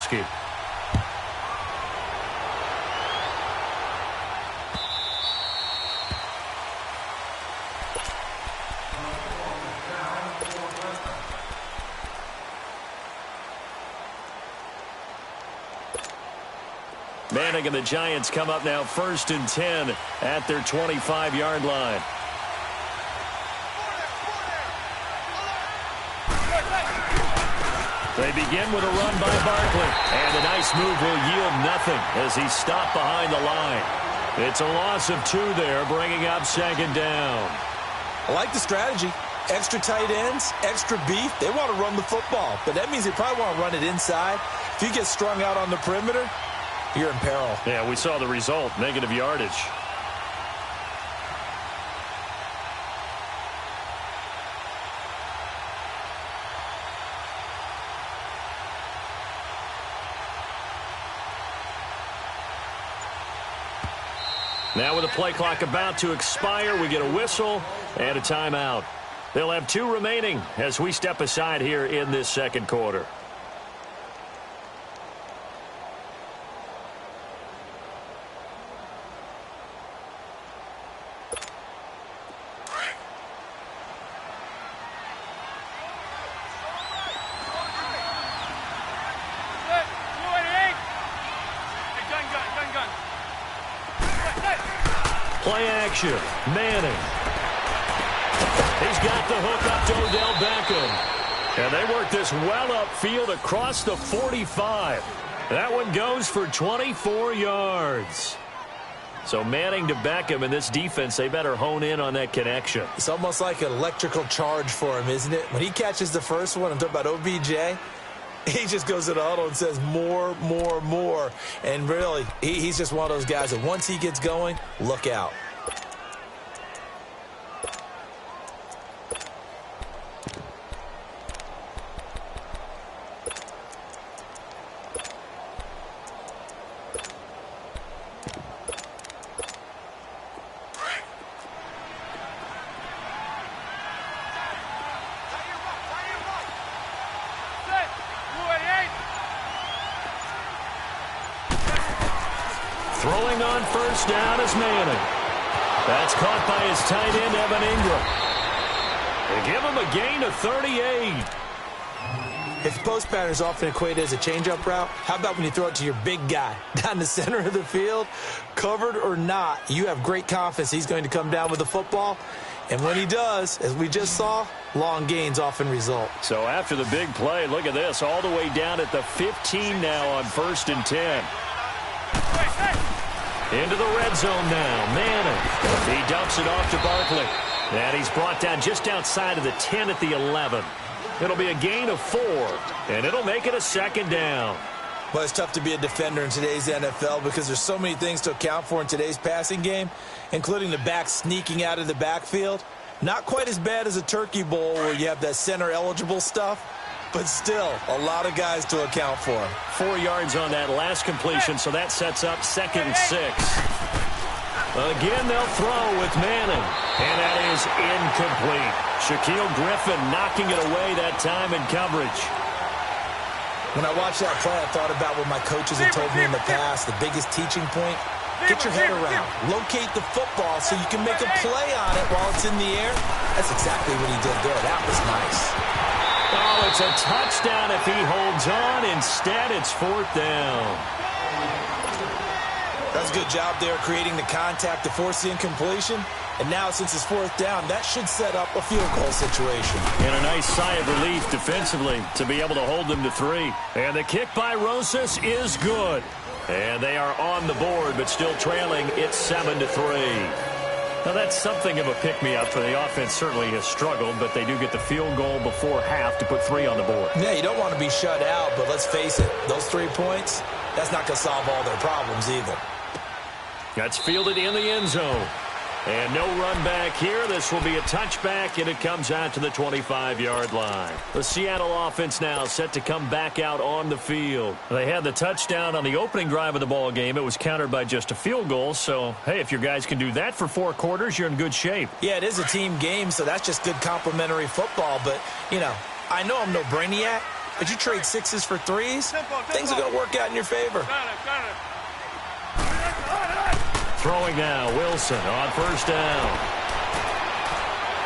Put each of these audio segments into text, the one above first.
Gronkowski. Manning and the Giants come up now 1st and 10 at their 25-yard line. They begin with a run by Barkley, and a nice move will yield nothing as he's stopped behind the line. It's a loss of 2 there, bringing up 2nd down. I like the strategy. Extra tight ends, extra beef. They want to run the football, but that means they probably want to run it inside. If you get strung out on the perimeter, you're in peril. Yeah, we saw the result, negative yardage. Now with the play clock about to expire, we get a whistle and a timeout. They'll have 2 remaining as we step aside here in this 2nd quarter. Play action. Manning. He's got the hook up to Odell Beckham. And they work this well upfield across the 45. That one goes for 24 yards. So Manning to Beckham, and this defense, they better hone in on that connection. It's almost like an electrical charge for him, isn't it? When he catches the first one, I'm talking about OBJ, he just goes to the huddle and says more, more, more. And really, he's just one of those guys that once he gets going, look out. Throwing on 1st down is Manning. That's caught by his tight end, Evan Ingram. They give him a gain of 38. If post pattern is often equated as a change-up route, how about when you throw it to your big guy down the center of the field? Covered or not, you have great confidence he's going to come down with the football. And when he does, as we just saw, long gains often result. So after the big play, look at this, all the way down at the 15 now on 1st and 10. Into the red zone now. Manning. He dumps it off to Barkley. And he's brought down just outside of the 10 at the 11. It'll be a gain of 4, and it'll make it a 2nd down. Well, it's tough to be a defender in today's NFL because there's so many things to account for in today's passing game, including the back sneaking out of the backfield. Not quite as bad as a turkey bowl where you have that center-eligible stuff, but still a lot of guys to account for. 4 yards on that last completion, so that sets up 2nd and 6. Again, they'll throw with Manning, and that is incomplete. Shaquille Griffin knocking it away that time in coverage. When I watched that play, I thought about what my coaches had told me in the past. The biggest teaching point, get your head around. Locate the football so you can make a play on it while it's in the air. That's exactly what he did there. That was nice. Oh, it's a touchdown if he holds on. Instead, it's 4th down. That's a good job there creating the contact to force the incompletion. And now, since it's 4th down, that should set up a field goal situation. And a nice sigh of relief defensively to be able to hold them to 3. And the kick by Rosas is good. And they are on the board, but still trailing. It's 7-3. Now, that's something of a pick-me-up for the offense. Certainly has struggled, but they do get the field goal before half to put 3 on the board. Yeah, you don't want to be shut out, but let's face it, those 3 points, that's not going to solve all their problems either. That's fielded in the end zone. And no run back here. This will be a touchback, and it comes out to the 25-yard line. The Seattle offense now set to come back out on the field. They had the touchdown on the opening drive of the ball game. It was countered by just a field goal. So, hey, if your guys can do that for 4 quarters, you're in good shape. Yeah, it is a team game, so that's just good complimentary football. But, you know, I know I'm no brainiac, but you trade 6s for 3s, things are going to work out in your favor. Throwing now, Wilson on first down.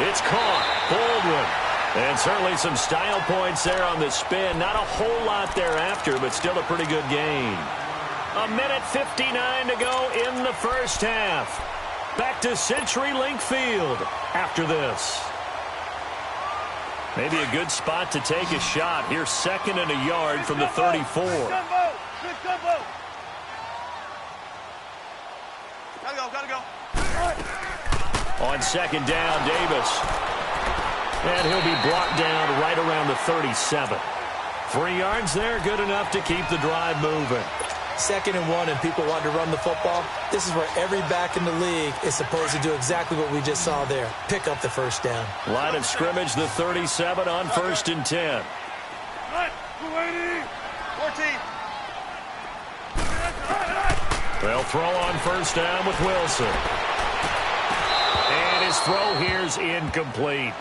It's caught. Baldwin. And certainly some style points there on the spin. Not a whole lot thereafter, but still a pretty good gain. 1:59 to go in the first half. Back to CenturyLink Field after this. Maybe a good spot to take a shot. Here's 2nd and a yard from the 34. Gotta go. On 2nd down, Davis. And he'll be brought down right around the 37. 3 yards there, good enough to keep the drive moving. 2nd and 1 and people want to run the football. This is where every back in the league is supposed to do exactly what we just saw there. Pick up the first down. Line of scrimmage, the 37 on 1st and 10. 14. They'll throw on first down with Wilson. And his throw here's incomplete.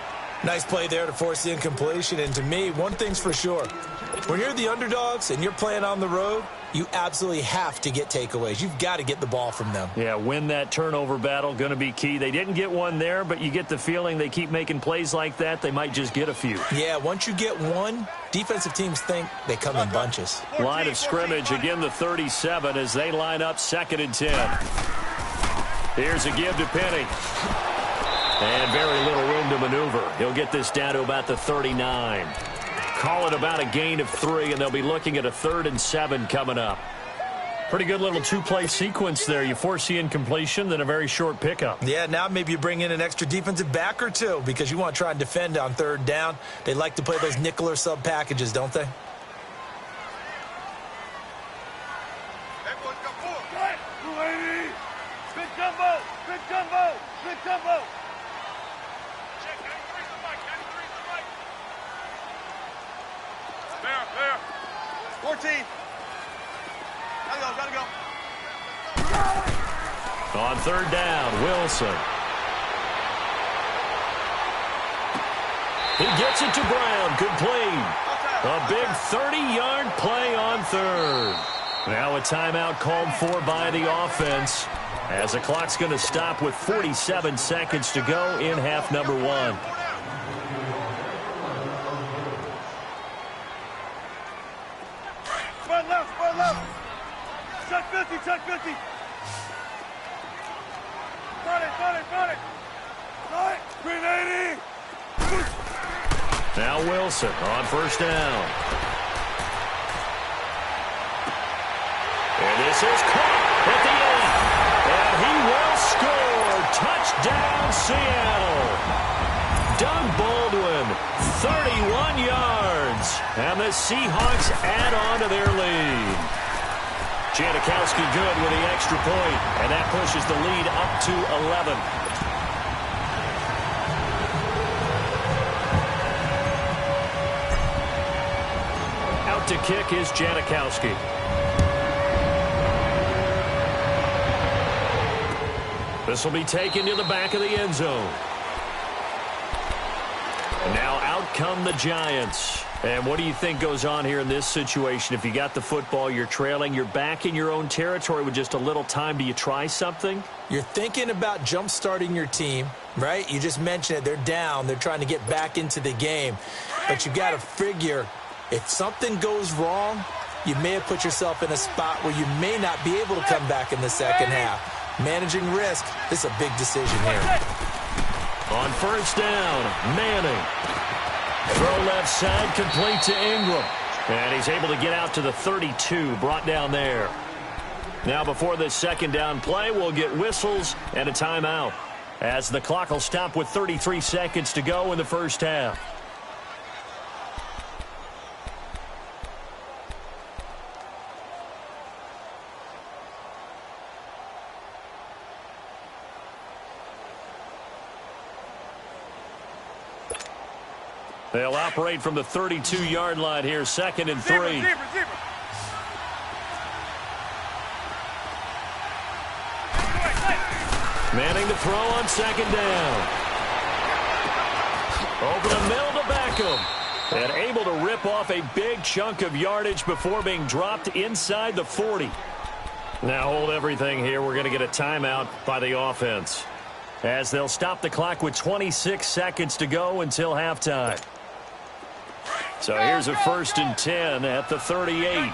Nice play there to force the incompletion. And to me, one thing's for sure. When you're the underdogs and you're playing on the road, you absolutely have to get takeaways. You've got to get the ball from them. Yeah, win that turnover battle, going to be key. They didn't get one there, but you get the feeling they keep making plays like that, they might just get a few. Yeah, once you get one, defensive teams think they come in bunches. Line of scrimmage, again the 37 as they line up 2nd and 10. Here's a give to Penny. And very little room to maneuver. He'll get this down to about the 39. Call it about a gain of 3, and they'll be looking at a 3rd and 7 coming up. Pretty good little 2-play sequence there. You force the incompletion, then a very short pickup. Yeah, now maybe you bring in an extra defensive back or 2 because you want to try and defend on 3rd down. They like to play those nickel or sub packages, don't they? Big jumbo. 14. Gotta go. On 3rd down, Wilson. He gets it to Brown, complete. A big 30-yard play on 3rd. Now a timeout called for by the offense as the clock's going to stop with 47 seconds to go in half number 1. Spread left. Check 50. Got it. Green 80. Now Wilson on first down. And this is caught at the end. And he will score. Touchdown, Seattle. Doug Baldwin, 31 yards. And the Seahawks add on to their lead. Janikowski good with the extra point, and that pushes the lead up to 11. Out to kick is Janikowski. This will be taken to the back of the end zone. And now out come the Giants. And what do you think goes on here in this situation? If you got the football, you're trailing, you're back in your own territory with just a little time. Do you try something? You're thinking about jump-starting your team, right? You just mentioned it. They're down. They're trying to get back into the game. But you got to figure if something goes wrong, you may have put yourself in a spot where you may not be able to come back in the second half. Managing risk, this is a big decision here. On first down, Manning. Throw left side, complete to Ingram. And he's able to get out to the 32, brought down there. Now before this second down play, we'll get whistles and a timeout, as the clock will stop with 33 seconds to go in the first half. They'll operate from the 32-yard line here, 2nd and 3. Manning to throw on 2nd down. Over the middle to Beckham. And able to rip off a big chunk of yardage before being dropped inside the 40. Now hold everything here. We're going to get a timeout by the offense, as they'll stop the clock with 26 seconds to go until halftime. So here's a 1st and 10 at the 38.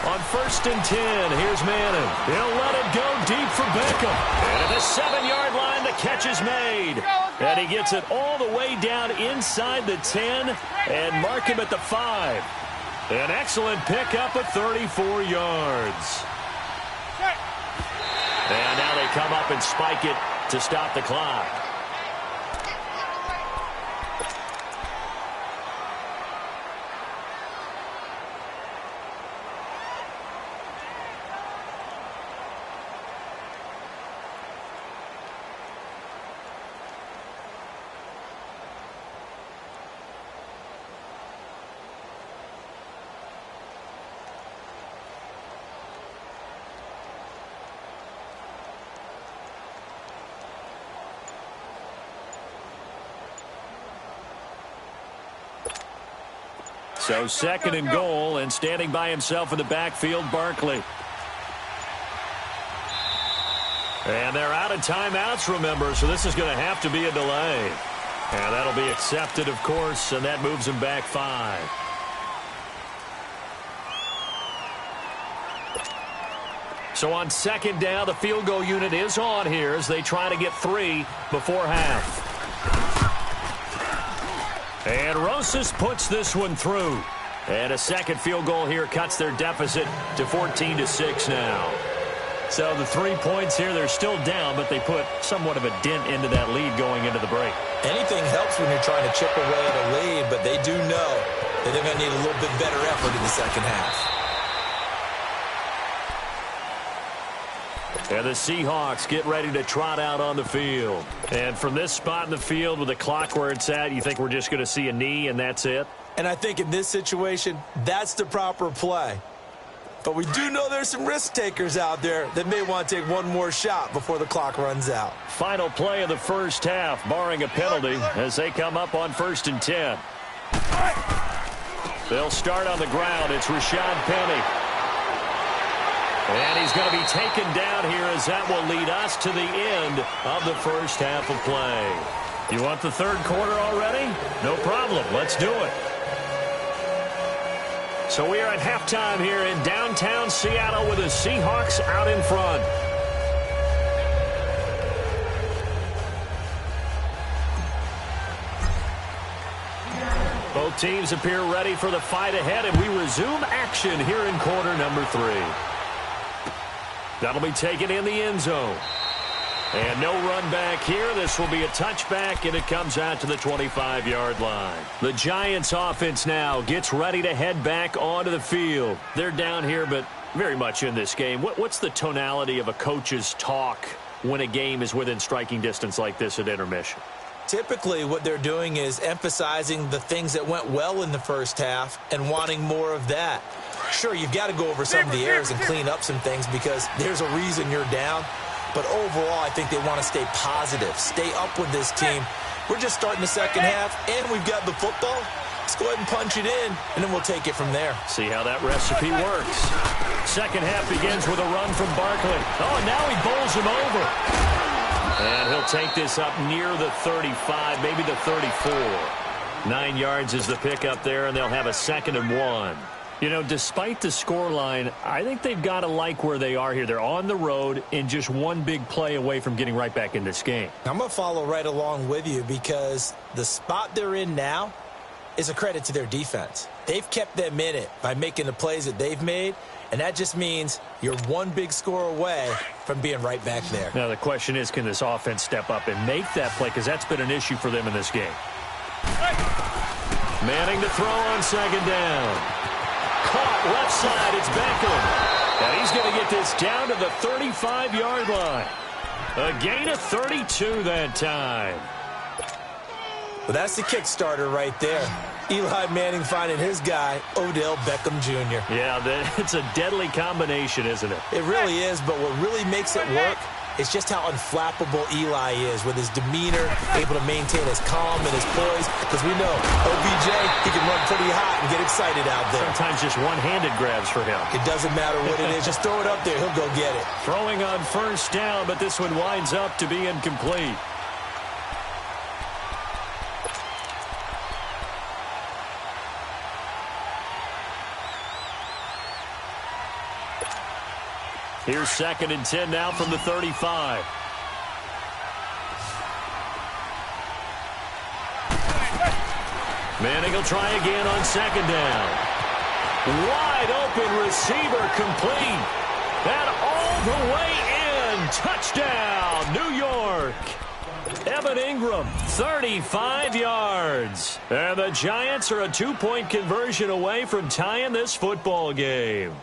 On 1st and 10, here's Manning. He'll let it go deep for Beckham. And at the 7-yard line, the catch is made. And he gets it all the way down inside the 10 and mark him at the 5. An excellent pickup of 34 yards. And now they come up and spike it to stop the clock. So 2nd and goal, and standing by himself in the backfield, Barkley. And they're out of timeouts, remember, so this is going to have to be a delay. And that'll be accepted, of course, and that moves him back 5. So on 2nd down, the field goal unit is on here as they try to get 3 before half. And Rosas puts this one through. And a 2nd field goal here cuts their deficit to 14-6 now. So the 3 points here, they're still down, but they put somewhat of a dent into that lead going into the break. Anything helps when you're trying to chip away at a lead, but they do know that they're going to need a little bit better effort in the 2nd half. And the Seahawks get ready to trot out on the field. And from this spot in the field with the clock where it's at, you think we're just going to see a knee and that's it? And I think in this situation, that's the proper play. But we do know there's some risk takers out there that may want to take one more shot before the clock runs out. Final play of the 1st half, barring a penalty, as they come up on 1st and 10. They'll start on the ground. It's Rashad Penny. And he's going to be taken down here as that will lead us to the end of the 1st half of play. You want the 3rd quarter already? No problem. Let's do it. So we are at halftime here in downtown Seattle with the Seahawks out in front. Both teams appear ready for the fight ahead, and we resume action here in quarter number 3. That'll be taken in the end zone. And no run back here. This will be a touchback, and it comes out to the 25-yard line. The Giants offense now gets ready to head back onto the field. They're down here, but very much in this game. What's the tonality of a coach's talk when a game is within striking distance like this at intermission? Typically, what they're doing is emphasizing the things that went well in the 1st half and wanting more of that. Sure, you've got to go over some of the errors and clean up some things because there's a reason you're down. But overall, I think they want to stay positive, stay up with this team. We're just starting the 2nd half, and we've got the football. Let's go ahead and punch it in, and then we'll take it from there. See how that recipe works. 2nd half begins with a run from Barkley. Oh, and now he bowls him over. And he'll take this up near the 35, maybe the 34. 9 yards is the pickup there, and they'll have a 2nd and 1. You know, despite the scoreline, I think they've got to like where they are here. They're on the road and just one big play away from getting right back in this game. I'm going to follow right along with you because the spot they're in now is a credit to their defense. They've kept them in it by making the plays that they've made, and that just means you're one big score away from being right back there. Now, the question is, can this offense step up and make that play? Because that's been an issue for them in this game. Manning to throw on 2nd down. Caught left side, it's Beckham. And he's going to get this down to the 35-yard line. A gain of 32 that time. Well, that's the Kickstarter right there. Eli Manning finding his guy, Odell Beckham Jr. Yeah, it's a deadly combination, isn't it? It really is, but what really makes it work It's just how unflappable Eli is with his demeanor, able to maintain his calm and his poise. Because we know OBJ, he can run pretty hot and get excited out there. Sometimes just one-handed grabs for him. It doesn't matter what it is. Just throw it up there. He'll go get it. Throwing on first down, but this one winds up to be incomplete. Here's 2nd and 10 now from the 35. Manning will try again on 2nd down. Wide open receiver complete. And all the way in. Touchdown, New York. Evan Ingram, 35 yards. And the Giants are a 2-point conversion away from tying this football game.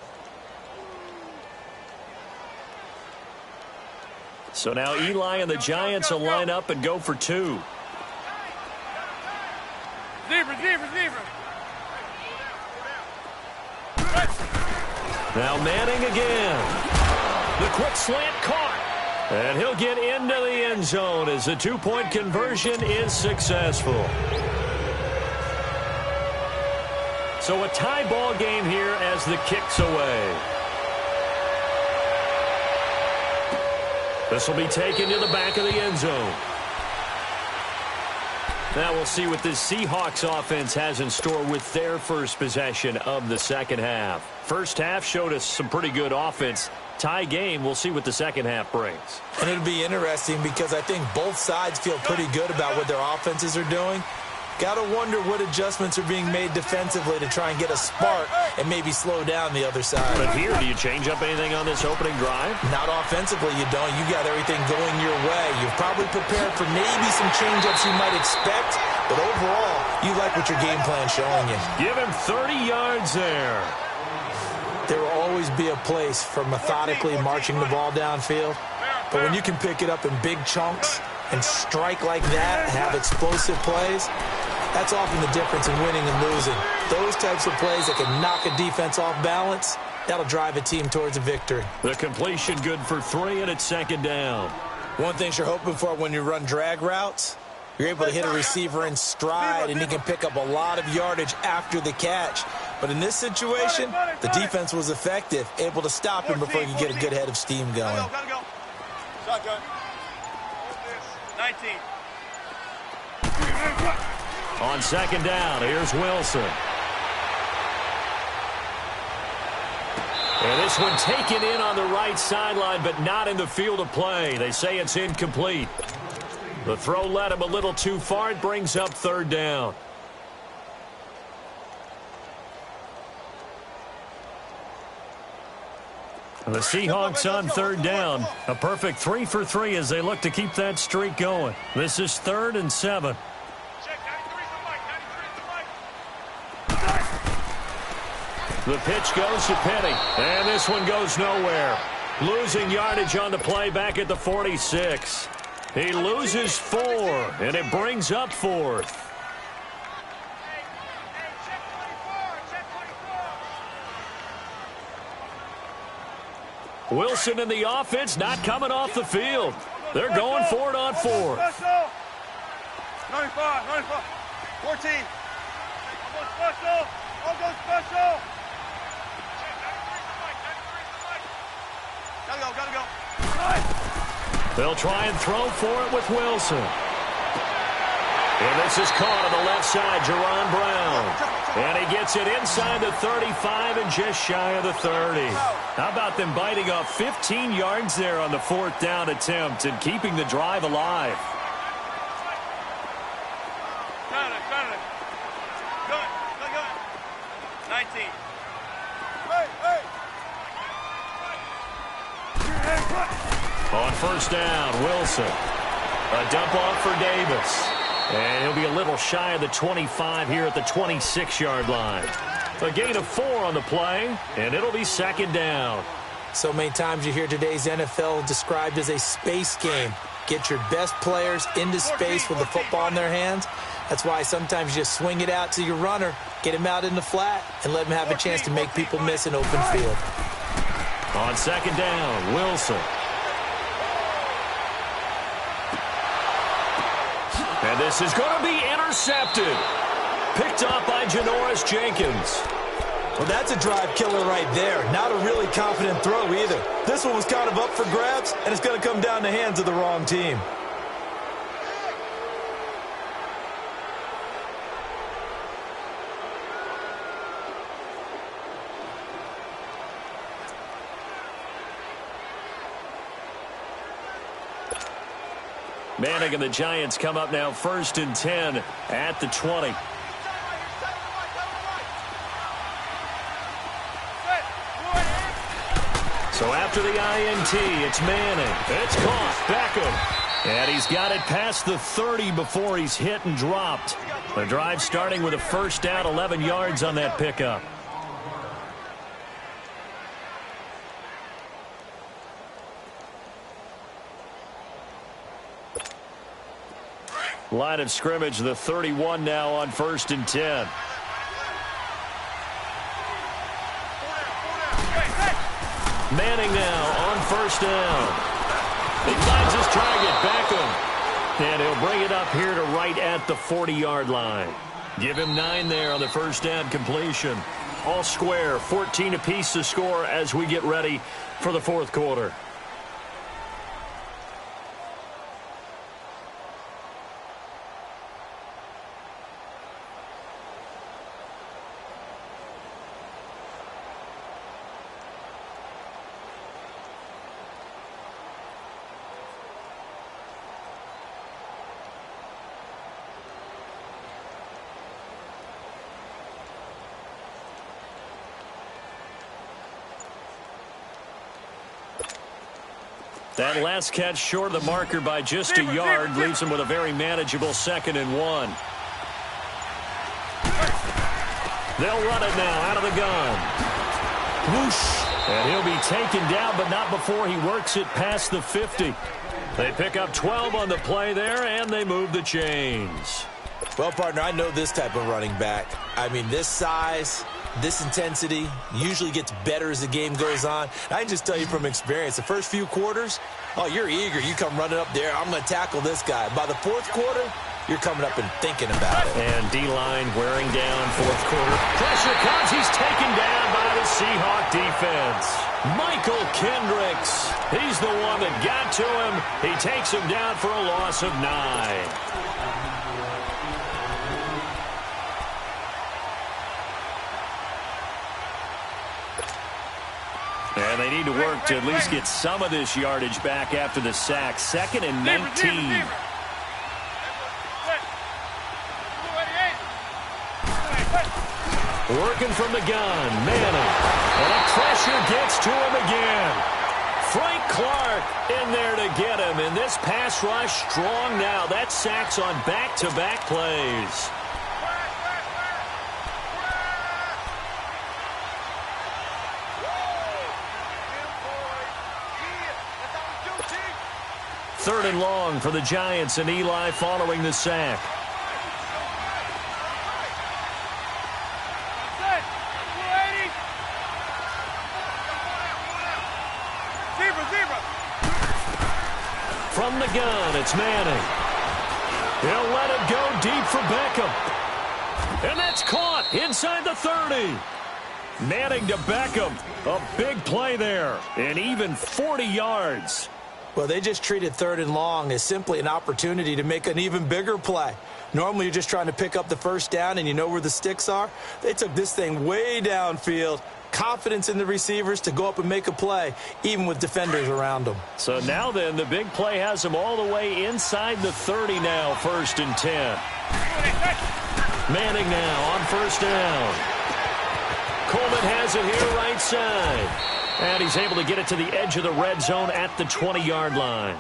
So now Eli and the Giants will line up and go for 2. Receiver. Now Manning again. The quick slant caught. And he'll get into the end zone as the 2-point conversion is successful. So a tie ball game here as the kick's away. This will be taken to the back of the end zone. Now we'll see what this Seahawks offense has in store with their first possession of the second half. First half showed us some pretty good offense. Tie game, we'll see what the second half brings. And it'll be interesting because I think both sides feel pretty good about what their offenses are doing. Got to wonder what adjustments are being made defensively to try and get a spark and maybe slow down the other side. But here, do you change up anything on this opening drive? Not offensively, you don't. You got everything going your way. You've probably prepared for maybe some change-ups you might expect, but overall, you like what your game plan's showing you. Give him 30 yards there. There will always be a place for methodically marching the ball downfield, but when you can pick it up in big chunks and strike like that and have explosive plays, that's often the difference in winning and losing. Those types of plays that can knock a defense off balance, that'll drive a team towards a victory. The completion good for 3, and it's 2nd down. One thing you're hoping for when you run drag routes, you're able to hit a receiver in stride, and he can pick up a lot of yardage after the catch. But in this situation, the defense was effective, able to stop him before he could get a good head of steam going. Gotta go. Shotgun. 19. On 2nd down, here's Wilson. And this one taken in on the right sideline, but not in the field of play. They say it's incomplete. The throw led him a little too far. It brings up 3rd down. The Seahawks on 3rd down. A perfect 3 for 3 as they look to keep that streak going. This is 3rd and 7. The pitch goes to Penny, and this one goes nowhere. Losing yardage on the play back at the 46. He loses 4, and it brings up 4th. Wilson and the offense not coming off the field. They're going for it on 4th. 95, 14. I'll go special. Gotta go. They'll try and throw for it with Wilson. And this is caught on the left side, Jerron Brown. And he gets it inside the 35 and just shy of the 30. How about them biting off 15 yards there on the 4th down attempt and keeping the drive alive? Go. 19. On 1st down, Wilson. A dump off for Davis. And he'll be a little shy of the 25 here at the 26-yard line. A gain of 4 on the play, and it'll be 2nd down. So many times you hear today's NFL described as a space game. Get your best players into space with the football in their hands. That's why sometimes you just swing it out to your runner, get him out in the flat, and let him have a chance to make people miss an open field. On 2nd down, Wilson. And this is going to be intercepted. Picked up by Janoris Jenkins. Well, that's a drive killer right there. Not a really confident throw either. This one was kind of up for grabs, and it's going to come down the hands of the wrong team. Manning and the Giants come up now 1st and 10 at the 20. So after the INT, it's Manning. It's caught. Beckham. And he's got it past the 30 before he's hit and dropped. The drive starting with a first down, 11 yards on that pickup. Line of scrimmage, the 31 now on 1st and 10. Manning now on 1st down. He finds his target, Beckham. And he'll bring it up here to right at the 40-yard line. Give him 9 there on the first down completion. All square, 14 apiece to score as we get ready for the fourth quarter. That last catch short of the marker by just a yard leaves him with a very manageable 2nd and 1. They'll run it now out of the gun. Whoosh. And he'll be taken down, but not before he works it past the 50. They pick up 12 on the play there, and they move the chains. Well, partner, I know this type of running back. I mean, this size, this intensity usually gets better as the game goes on. I can just tell you from experience, the first few quarters, oh, you're eager. You come running up there, I'm going to tackle this guy. By the fourth quarter, you're coming up and thinking about it. And D-line wearing down fourth quarter. Pressure comes. He's taken down by the Seahawk defense. Michael Kendricks. He's the one that got to him. He takes him down for a loss of 9. And they need to work to at least get some of this yardage back after the sack. 2nd and 19. Working from the gun, Manning. And the pressure gets to him again. Frank Clark in there to get him. And this pass rush strong now. That sacks on back-to-back plays. Third and long for the Giants, and Eli following the sack. From the gun, it's Manning. He'll let it go deep for Beckham. And that's caught inside the 30. Manning to Beckham. A big play there, and even 40 yards. Well, they just treated 3rd and long as simply an opportunity to make an even bigger play. Normally, you're just trying to pick up the first down and you know where the sticks are. They took this thing way downfield. Confidence in the receivers to go up and make a play, even with defenders around them. So now then, the big play has them all the way inside the 30 now, 1st and 10. Manning now on 1st down. Coleman has it here right side. And he's able to get it to the edge of the red zone at the 20-yard line.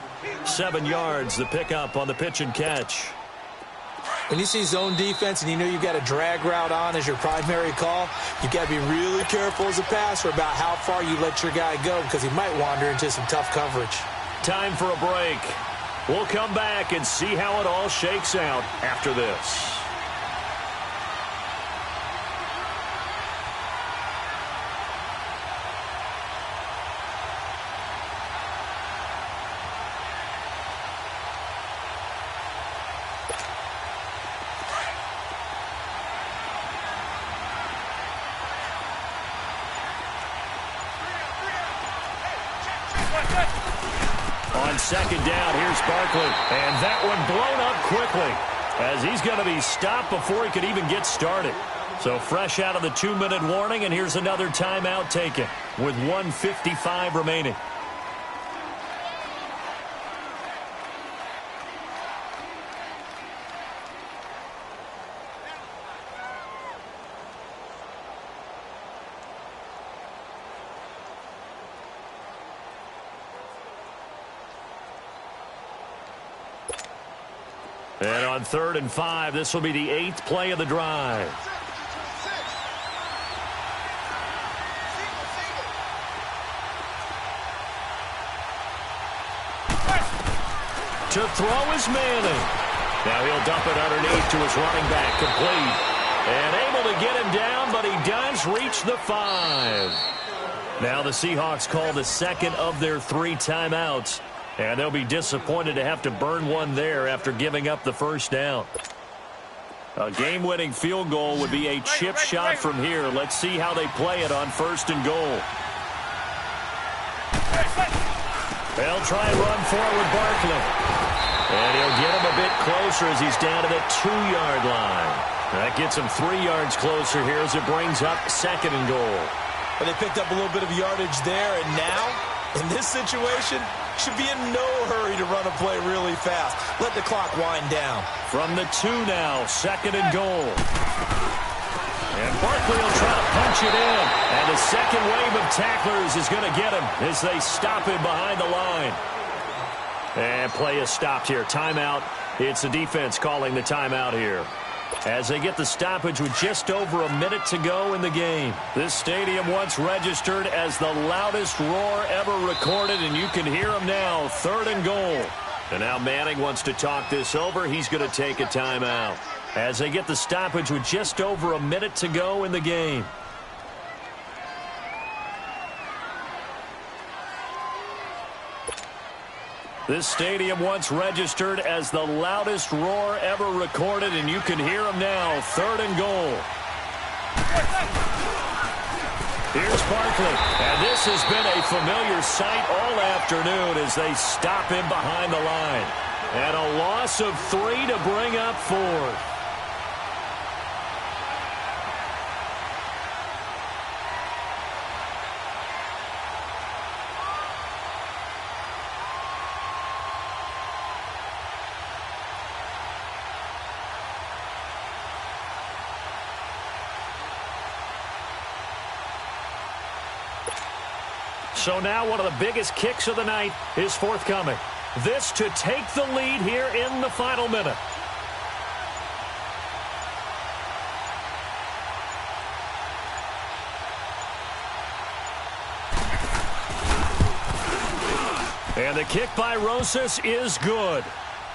7 yards, the pickup on the pitch and catch. When you see zone defense and you know you've got a drag route on as your primary call, you've got to be really careful as a passer about how far you let your guy go because he might wander into some tough coverage. Time for a break. We'll come back and see how it all shakes out after this. On second down, here's Barkley. And that one blown up quickly as he's going to be stopped before he could even get started. So fresh out of the 2-minute warning, and here's another timeout taken with 1:55 remaining. And on 3rd and 5, this will be the 8th play of the drive. To throw is Manning. Now he'll dump it underneath to his running back, complete. And able to get him down, but he does reach the 5. Now the Seahawks call the second of their 3 timeouts. And they'll be disappointed to have to burn one there after giving up the first down. A game-winning field goal would be a chip shot from here. Let's see how they play it on 1st and goal. They'll try and run forward Barkley. And he'll get him a bit closer as he's down to the 2-yard line. That gets him 3 yards closer here as it brings up 2nd and goal. But they picked up a little bit of yardage there, and now, in this situation, should be in no hurry to run a play really fast. Let the clock wind down. From the 2 now, 2nd and goal. And Barkley will try to punch it in. And the second wave of tacklers is going to get him as they stop him behind the line. And play is stopped here. Timeout. It's the defense calling the timeout here, as they get the stoppage with just over a minute to go in the game. This stadium once registered as the loudest roar ever recorded, and you can hear him now. 3rd and goal. And now Manning wants to talk this over. He's going to take a timeout as they get the stoppage with just over a minute to go in the game. This stadium once registered as the loudest roar ever recorded, and you can hear him now. 3rd and goal. Here's Barkley, and this has been a familiar sight all afternoon as they stop him behind the line. And a loss of 3 to bring up 4th. So now one of the biggest kicks of the night is forthcoming. This to take the lead here in the final minute. And the kick by Rosas is good.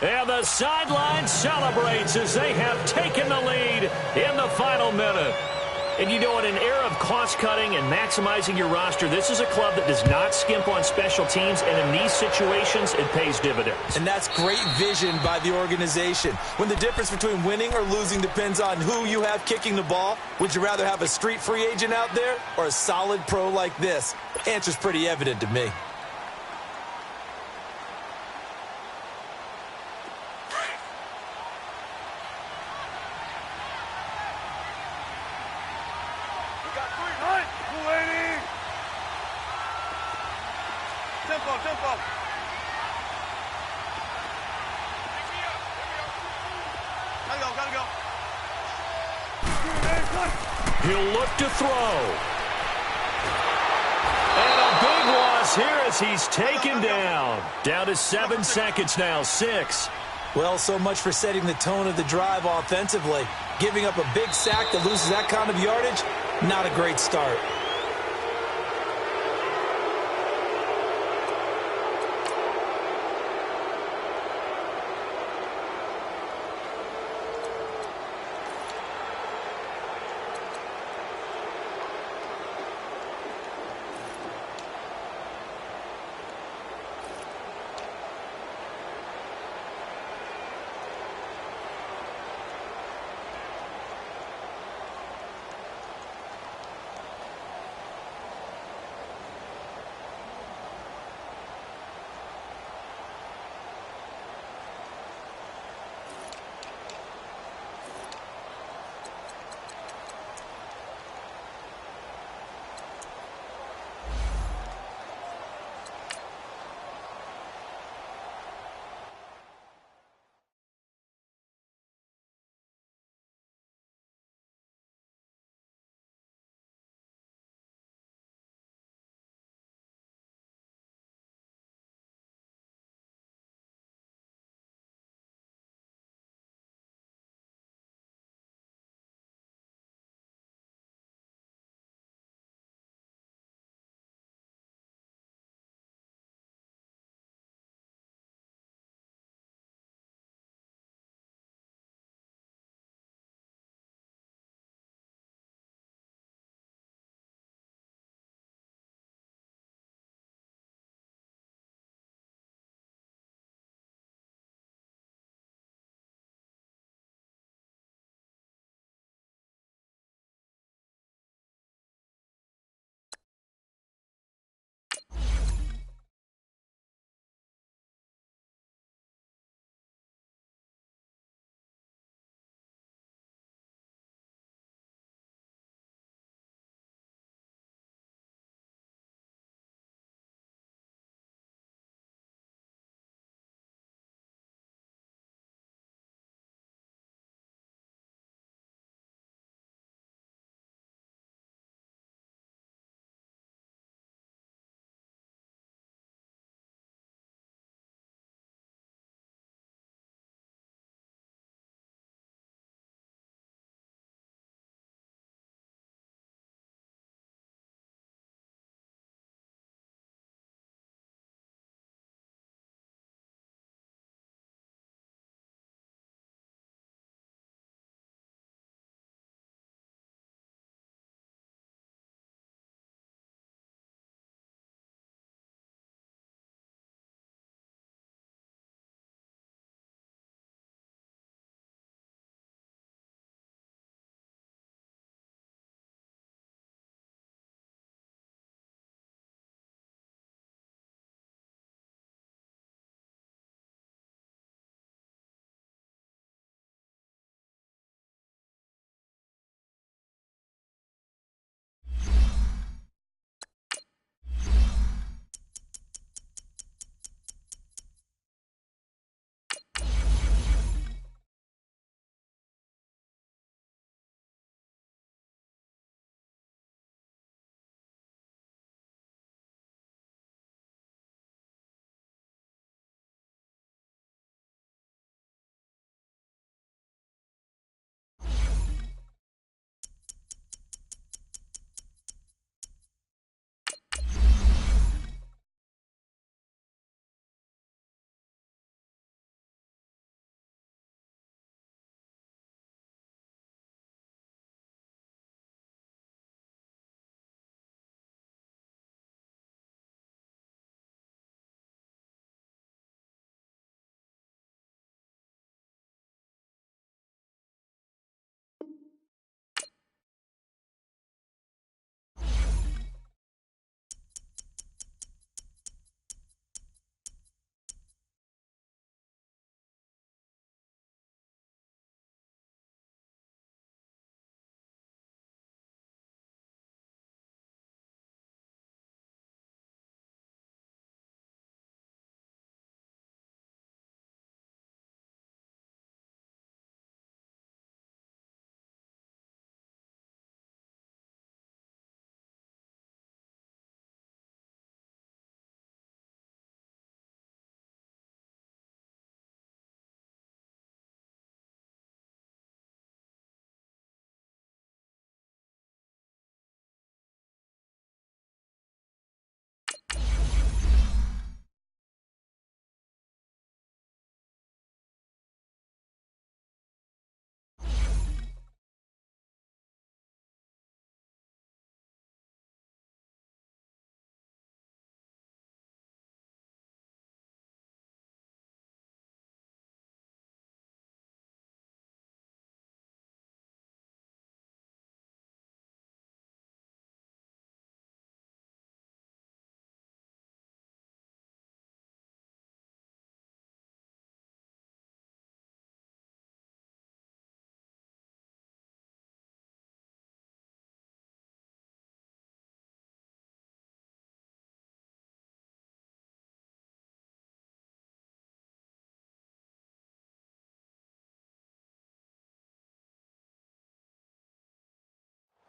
And the sideline celebrates as they have taken the lead in the final minute. And you know, in an era of cost-cutting and maximizing your roster, this is a club that does not skimp on special teams, and in these situations, it pays dividends. And that's great vision by the organization. When the difference between winning or losing depends on who you have kicking the ball, would you rather have a street free agent out there or a solid pro like this? Answer's pretty evident to me. He'll look to throw. And a big loss here as he's taken down. Down to 7 seconds now, 6. Well, so much for setting the tone of the drive offensively. Giving up a big sack that loses that kind of yardage, not a great start.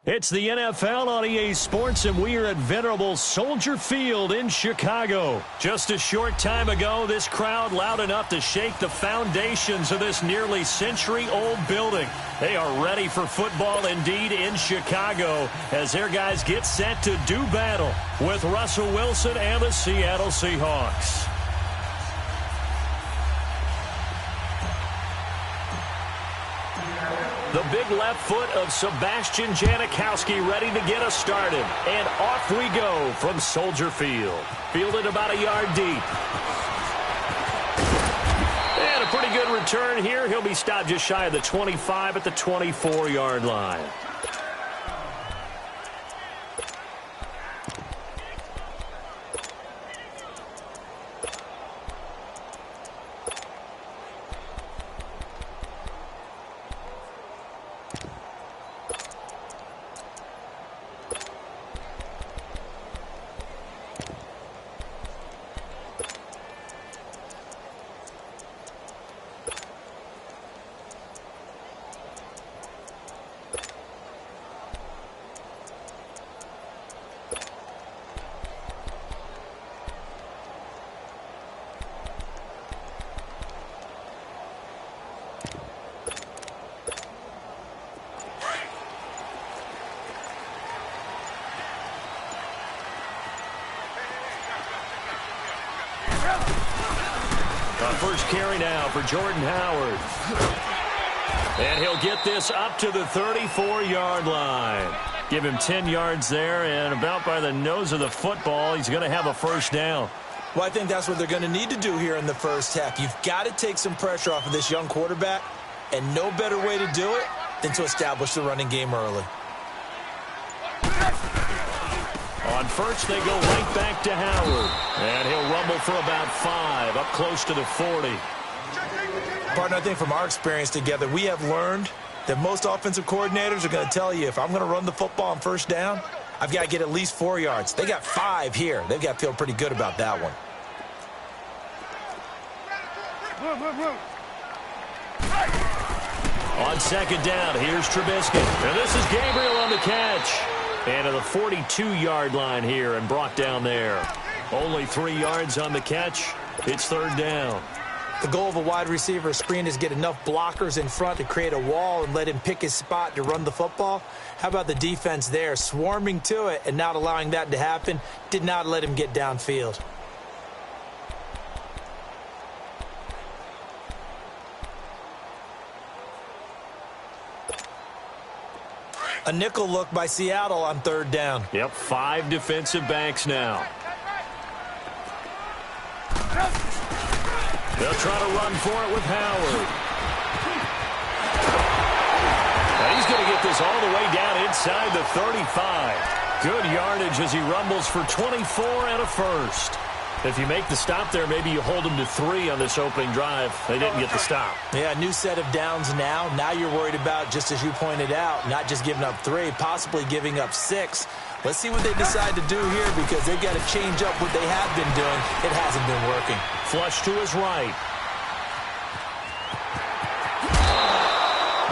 It's the NFL on EA Sports, and we are at venerable Soldier Field in Chicago. Just a short time ago, this crowd loud enough to shake the foundations of this nearly century-old building. They are ready for football indeed in Chicago as their guys get set to do battle with Russell Wilson and the Seattle Seahawks. The big left foot of Sebastian Janikowski ready to get us started. And off we go from Soldier Field. Fielded about a yard deep. And a pretty good return here. He'll be stopped just shy of the 25 at the 24-yard line. First carry now for Jordan Howard. And he'll get this up to the 34-yard line. Give him 10 yards there, and about by the nose of the football, he's going to have a first down. Well, I think that's what they're going to need to do here in the first half. You've got to take some pressure off of this young quarterback, and no better way to do it than to establish the running game early. On first, they go right back to Howard. And he'll rumble for about 5, up close to the 40. Partner, I think from our experience together, we have learned that most offensive coordinators are going to tell you, if I'm going to run the football on first down, I've got to get at least 4 yards. They got 5 here. They've got to feel pretty good about that one. On second down, here's Trubisky. And this is Gabriel on the catch. And to the 42-yard line here and brought down there. Only 3 yards on the catch. It's third down. The goal of a wide receiver screen is get enough blockers in front to create a wall and let him pick his spot to run the football. How about the defense there, swarming to it and not allowing that to happen? Did not let him get downfield. A nickel look by Seattle on third down. Yep, 5 defensive backs now. They'll try to run for it with Howard. And he's going to get this all the way down inside the 35. Good yardage as he rumbles for 24 and a first. If you make the stop there, maybe you hold them to 3 on this opening drive. They didn't get the stop. Yeah, new set of downs now. Now you're worried about, just as you pointed out, not just giving up 3, possibly giving up 6. Let's see what they decide to do here because they've got to change up what they have been doing. It hasn't been working. Flush to his right.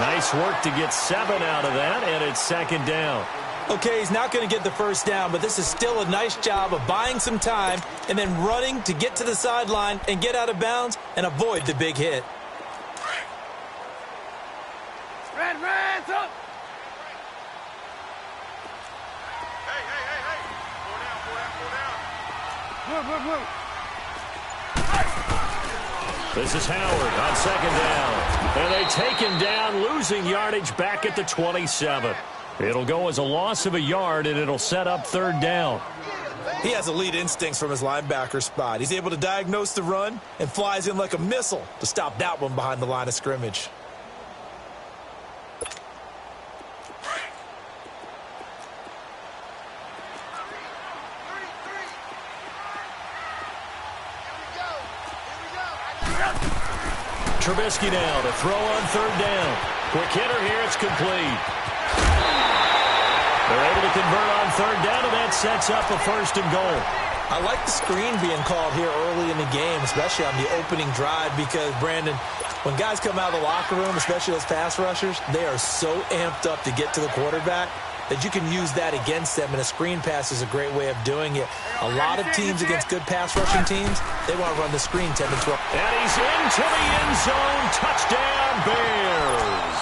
Nice work to get 7 out of that, and it's second down. Okay, he's not going to get the first down, but this is still a nice job of buying some time and then running to get to the sideline and get out of bounds and avoid the big hit. Hands up! Hey. Four down. Move. This is Howard on second down. And they take him down, losing yardage back at the 27. It'll go as a loss of a yard, and it'll set up third down. He has elite instincts from his linebacker spot. He's able to diagnose the run and flies in like a missile to stop that one behind the line of scrimmage. Trubisky now to throw on third down. Quick hitter here, it's complete. They're able to convert on third down, and that sets up a first and goal. I like the screen being called here early in the game, especially on the opening drive, because, Brandon, when guys come out of the locker room, especially those pass rushers, they are so amped up to get to the quarterback. that you can use that against them, and a screen pass is a great way of doing it. A lot of teams against good pass rushing teams, they want to run the screen 10 to 12. And he's into the end zone. Touchdown, Bears.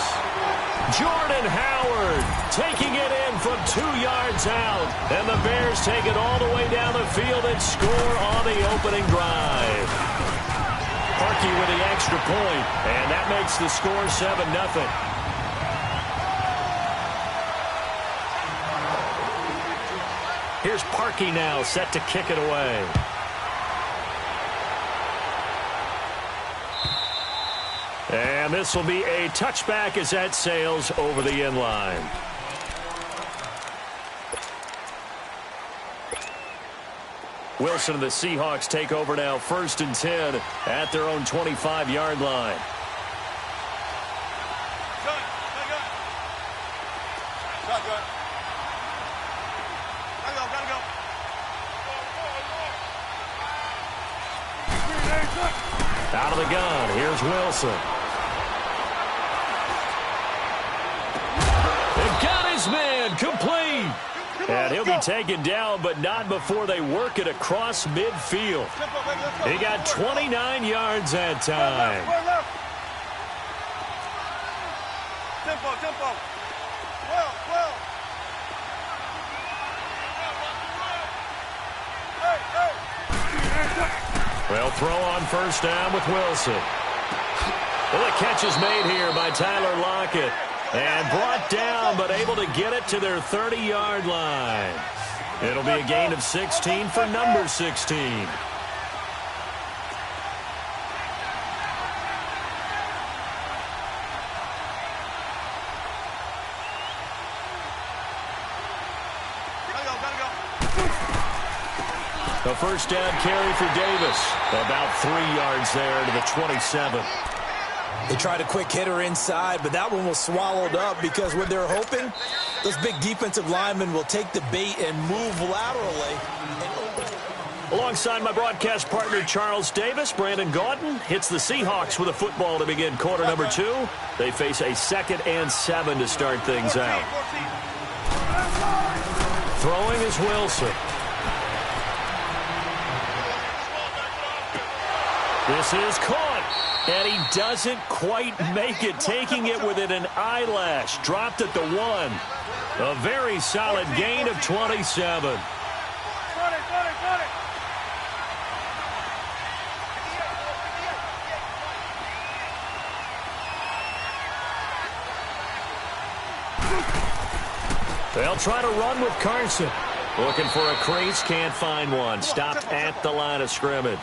Jordan Howard taking it in from 2 yards out. And the Bears take it all the way down the field and score on the opening drive. Parkey with the extra point, and that makes the score 7-0. Here's Parkey now, set to kick it away. And this will be a touchback as that sails over the end line. Wilson and the Seahawks take over now, 1st and 10 at their own 25-yard line. Out of the gun, here's Wilson. They've got his man, complete. And he'll be taken down, but not before they work it across midfield. He got 29 yards that time. Tempo. Well, throw on 1st down with Wilson. Well, the catch is made here by Tyler Lockett. And brought down, but able to get it to their 30-yard line. It'll be a gain of 16 for number 16. A 1st down carry for Davis. About 3 yards there to the 27. They tried a quick hitter inside, but that one was swallowed up because what they're hoping, those big defensive linemen will take the bait and move laterally. Alongside my broadcast partner, Charles Davis, Brandon Gaudin hits the Seahawks with a football to begin quarter number 2. They face a 2nd and 7 to start things out. Throwing is Wilson. This is caught, and he doesn't quite make it, taking it within an eyelash. Dropped at the 1. A very solid gain of 27. They'll try to run with Carson. Looking for a crease, can't find one. Stopped at the line of scrimmage.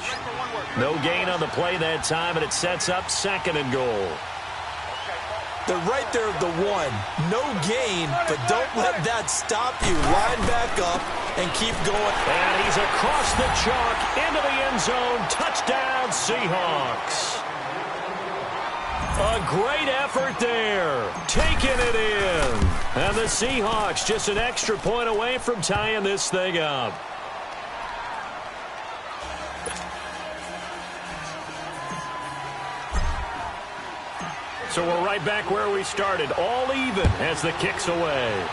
No gain on the play that time, and it sets up 2nd and goal. They're right there at the 1. No gain, but don't let that stop you. Line back up and keep going. And he's across the chalk into the end zone. Touchdown, Seahawks. A great effort there. Taking it in. And the Seahawks just an extra point away from tying this thing up. So we're right back where we started. All even as the kick's away.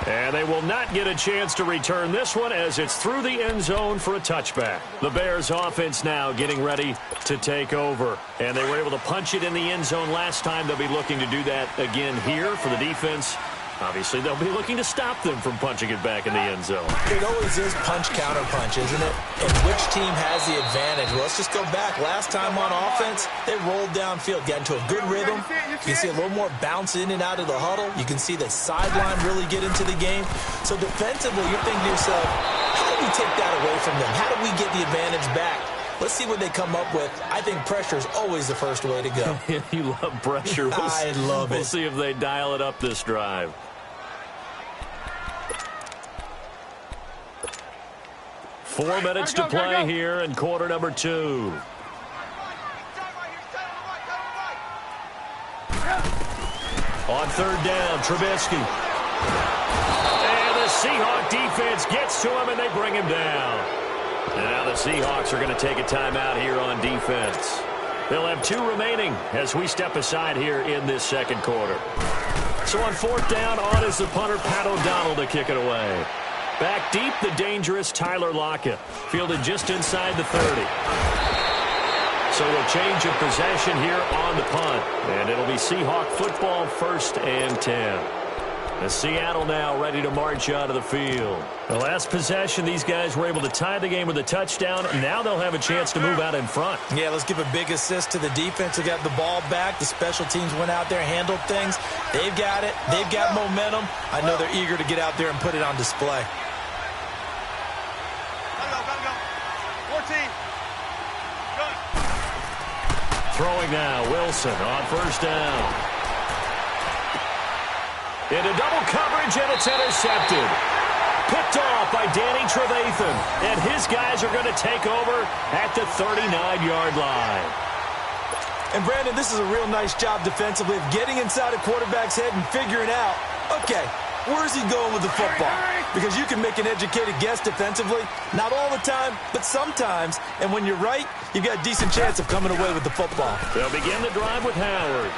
And they will not get a chance to return this one as it's through the end zone for a touchback. The Bears offense now getting ready to take over. And they were able to punch it in the end zone last time. They'll be looking to do that again here for the defense. Obviously, they'll be looking to stop them from punching it back in the end zone. It always is punch, counter punch, isn't it? And which team has the advantage? Well, let's just go back. Last time on offense, they rolled downfield, got into a good rhythm. You can see a little more bounce in and out of the huddle. You can see the sideline really get into the game. So defensively, you're thinking to yourself, how do we take that away from them? How do we get the advantage back? Let's see what they come up with. I think pressure is always the first way to go. You love pressure. I love it. We'll see if they dial it up this drive. Four minutes to play here in quarter number 2. On 3rd down, Trubisky. And the Seahawk defense gets to him, and they bring him down. And now the Seahawks are going to take a timeout here on defense. They'll have 2 remaining as we step aside here in this second quarter. So on 4th down, on is the punter, Pat O'Donnell, to kick it away. Back deep, the dangerous Tyler Lockett. Fielded just inside the 30. So a change of possession here on the punt. And it'll be Seahawk football, 1st and 10. The Seattle now ready to march out of the field. The last possession, these guys were able to tie the game with a touchdown. And now they'll have a chance to move out in front. Yeah, let's give a big assist to the defense who got the ball back. The special teams went out there, handled things. They've got it. They've got momentum. I know they're eager to get out there and put it on display. Gotta go. 14. Good. Throwing now, Wilson on 1st down. Into double coverage, and it's intercepted. Picked off by Danny Trevathan. And his guys are going to take over at the 39-yard line. And, Brandon, this is a real nice job defensively of getting inside a quarterback's head and figuring out, okay, where's he going with the football? Because you can make an educated guess defensively. Not all the time, but sometimes. And when you're right, you've got a decent chance of coming away with the football. They'll begin the drive with Howard.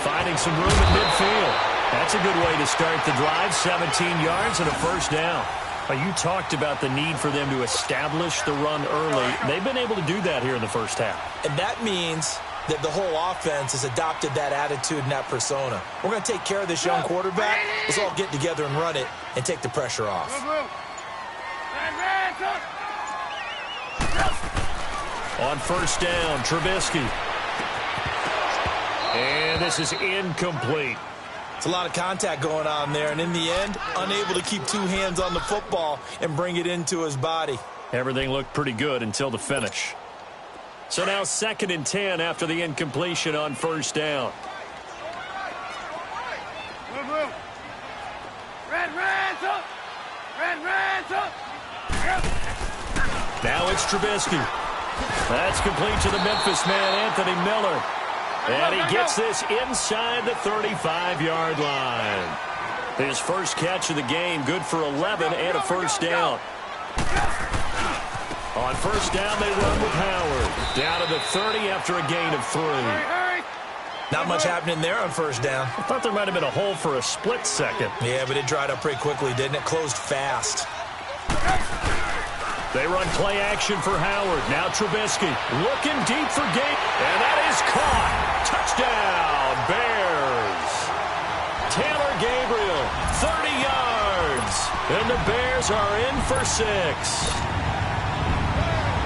Finding some room at midfield. That's a good way to start the drive. 17 yards and a 1st down. You talked about the need for them to establish the run early. They've been able to do that here in the 1st half. And that means that the whole offense has adopted that attitude and that persona. We're going to take care of this young quarterback. Let's all get together and run it and take the pressure off. On 1st down, Trubisky. And this is incomplete. It's a lot of contact going on there, and in the end, unable to keep 2 hands on the football and bring it into his body. Everything looked pretty good until the finish. So now 2nd and 10 after the incompletion on 1st down. Now it's Trubisky. That's complete to the Memphis man, Anthony Miller. And he gets this inside the 35-yard line. His first catch of the game, good for 11 and a 1st down. On 1st down, they run with Howard. Down to the 30 after a gain of 3. Not much happening there on 1st down. I thought there might have been a hole for a split second. Yeah, but it dried up pretty quickly, didn't it? Closed fast. They run play action for Howard. Now Trubisky looking deep for gain. And that is caught. Touchdown, Bears. Taylor Gabriel, 30 yards. And the Bears are in for 6.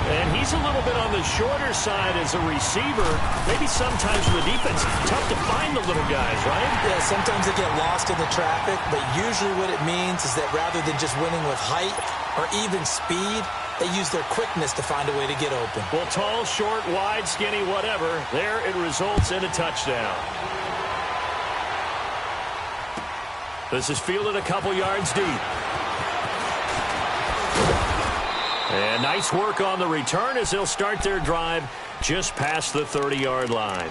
And he's a little bit on the shorter side as a receiver. Maybe sometimes for the defense, tough to find the little guys, right? Yeah, sometimes they get lost in the traffic, but usually what it means is that rather than just winning with height or even speed, they use their quickness to find a way to get open. Well, tall, short, wide, skinny, whatever, there it results in a touchdown. This is fielded a couple yards deep. And nice work on the return as they'll start their drive just past the 30-yard line.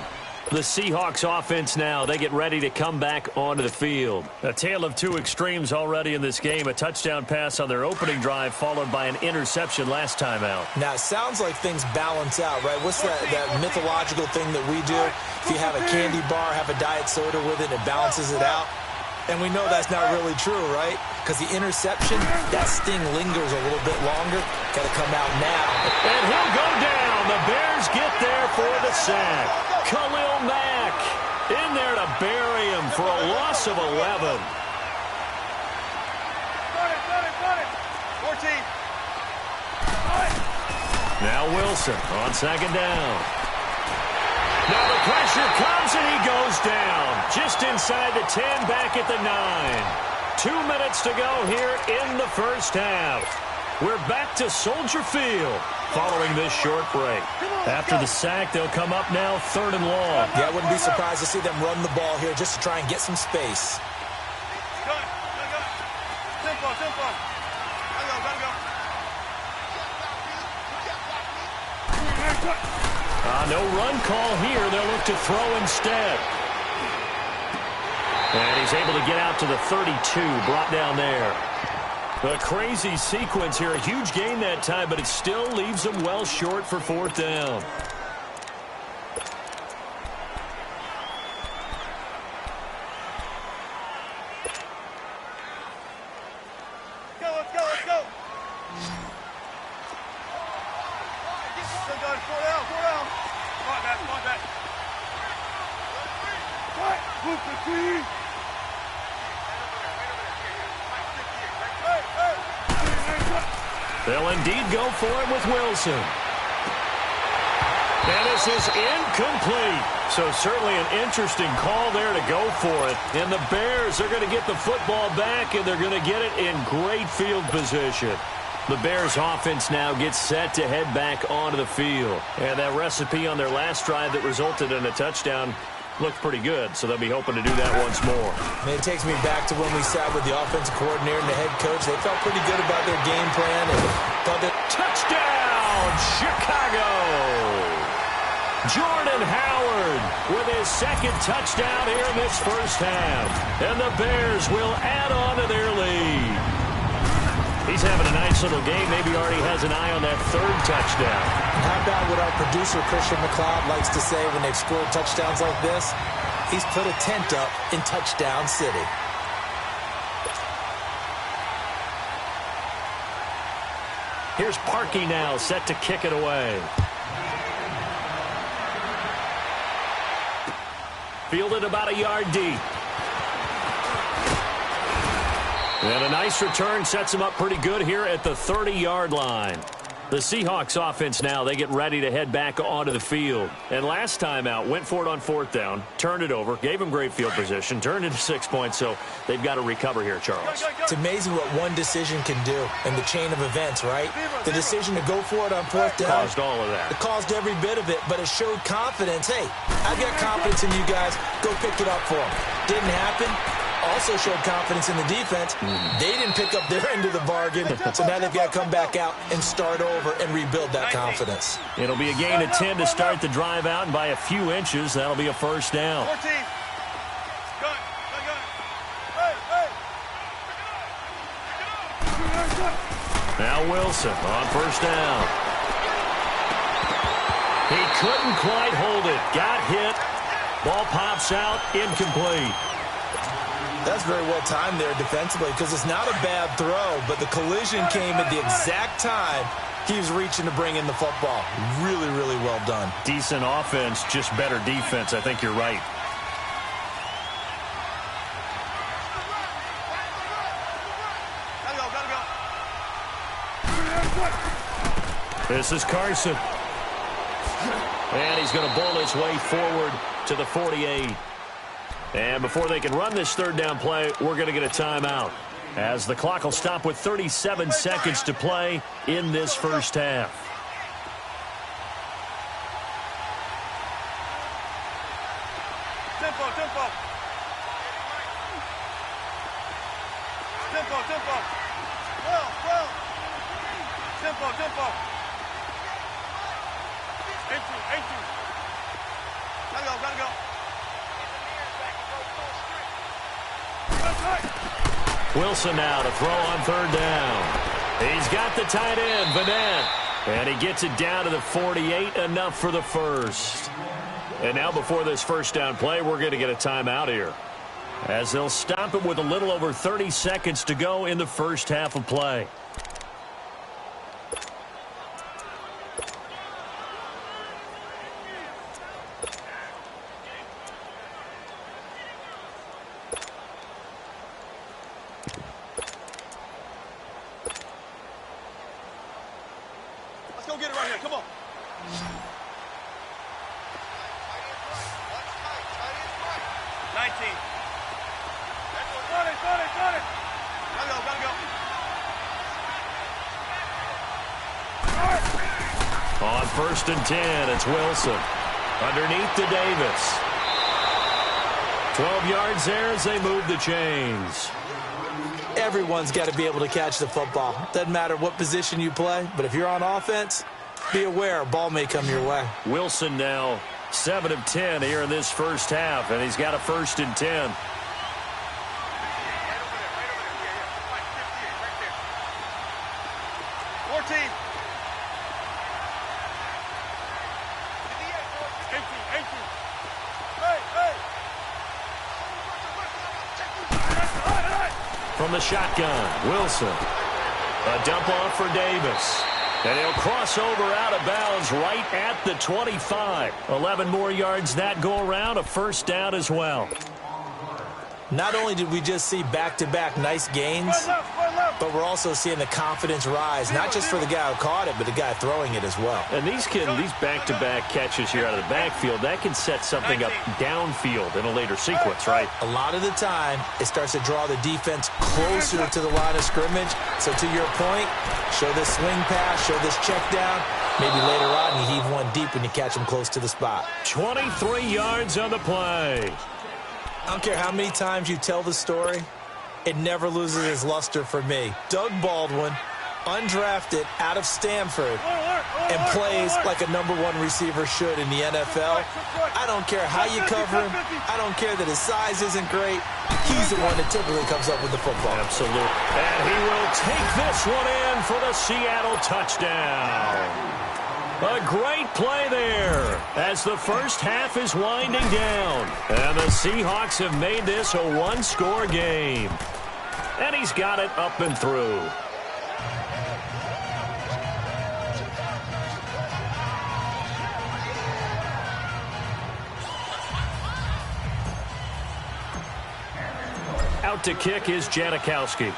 The Seahawks offense now, they get ready to come back onto the field. A tale of 2 extremes already in this game. A touchdown pass on their opening drive followed by an interception last time out. Now, it sounds like things balance out, right? What's that mythological thing that we do? If you have a candy bar, have a diet soda with it, it balances it out. And we know that's not really true, right? Because the interception, that sting lingers a little bit longer. Got to come out now. And he'll go down. The Bears get there for the sack. Khalil Mack in there to bury him for a loss of 11. 14. Now Wilson on 2nd down. Now the pressure comes and he goes down. Just inside the 10, back at the 9. 2 minutes to go here in the 1st half. We're back to Soldier Field following this short break. After the sack, they'll come up now 3rd and long. Yeah, I wouldn't be surprised to see them run the ball here just to try and get some space. Good. Simple. Gotta go. No run call here. They'll look to throw instead. And he's able to get out to the 32, brought down there. A crazy sequence here. A huge gain that time, but it still leaves them well short for 4th down. They'll indeed go for it with Wilson. And this is incomplete. So certainly an interesting call there to go for it. And the Bears are going to get the football back, and they're going to get it in great field position. The Bears offense now gets set to head back onto the field. And that recipe on their last drive that resulted in a touchdown looked pretty good, so they'll be hoping to do that once more. And it takes me back to when we sat with the offensive coordinator and the head coach. They felt pretty good about their game plan and thought that touchdown, Chicago! Jordan Howard with his second touchdown here in this first half. And the Bears will add on to their lead. He's having a nice little game. Maybe already has an eye on that third touchdown. How about what our producer, Christian McLeod, likes to say when they've scored touchdowns like this? He's put a tent up in Touchdown City. Here's Parkey now, set to kick it away. Fielded about a yard deep. And a nice return sets him up pretty good here at the 30-yard line. The Seahawks offense now, they get ready to head back onto the field. And last time out, went for it on fourth down, turned it over, gave him great field position, turned into 6 points, so they've got to recover here, Charles. It's amazing what one decision can do in the chain of events, right? The decision to go for it on fourth down. Caused all of that. It caused every bit of it, but it showed confidence. Hey, I've got confidence in you guys. Go pick it up for them. Didn't happen. Also showed confidence in the defense. They didn't pick up their end of the bargain, so now they've got to come back out and start over and rebuild that confidence. It'll be a gain of 10 to start the drive out, and by a few inches, that'll be a first down. 14. Now Wilson on first down. He couldn't quite hold it. Got hit. Ball pops out. Incomplete. That's very well timed there defensively because it's not a bad throw, but the collision came at the exact time he was reaching to bring in the football. Really, really well done. Decent offense, just better defense. I think you're right. This is Carson. And he's going to bowl his way forward to the 48. And before they can run this third down play, we're going to get a timeout, as the clock will stop with 37 seconds to play in this first half. Tempo, tempo. Tempo, tempo. Well. Tempo, tempo. 18. Gotta go. Wilson now to throw on third down. He's got the tight end, Vanette. And he gets it down to the 48, enough for the first. And now before this first down play, we're going to get a timeout here, as they'll stop it with a little over 30 seconds to go in the first half of play. Let's go get it right here. Come on. 19. Got it. Gotta go. On first and 10, it's Wilson. Underneath to Davis. 12 yards there as they move the chains. Everyone's got to be able to catch the football. Doesn't matter what position you play, but if you're on offense, be aware a ball may come your way. Wilson now 7 of 10 here in this first half, and he's got a first and 10. 14. 18. Hey. From the shotgun, Wilson. A dump off for Davis. And he'll cross over out of bounds right at the 25. 11 more yards that go around, a first down as well. Not only did we just see back-to-back nice gains, but we're also seeing the confidence rise, not just for the guy who caught it, but the guy throwing it as well. And these back-to-back catches here out of the backfield, that can set something up downfield in a later sequence, right? A lot of the time, it starts to draw the defense closer to the line of scrimmage. So to your point, show this swing pass, show this check down. Maybe later on you heave one deep when you catch him close to the spot. 23 yards on the play. I don't care how many times you tell the story, it never loses its luster for me. Doug Baldwin, undrafted out of Stanford, and plays like a #1 receiver should in the NFL. I don't care how you cover him. I don't care that his size isn't great. He's the one that typically comes up with the football. Absolutely. And he will take this one in for the Seattle touchdown. A great play there as the first half is winding down. And the Seahawks have made this a one-score game. And he's got it up and through. Out to kick is Janikowski.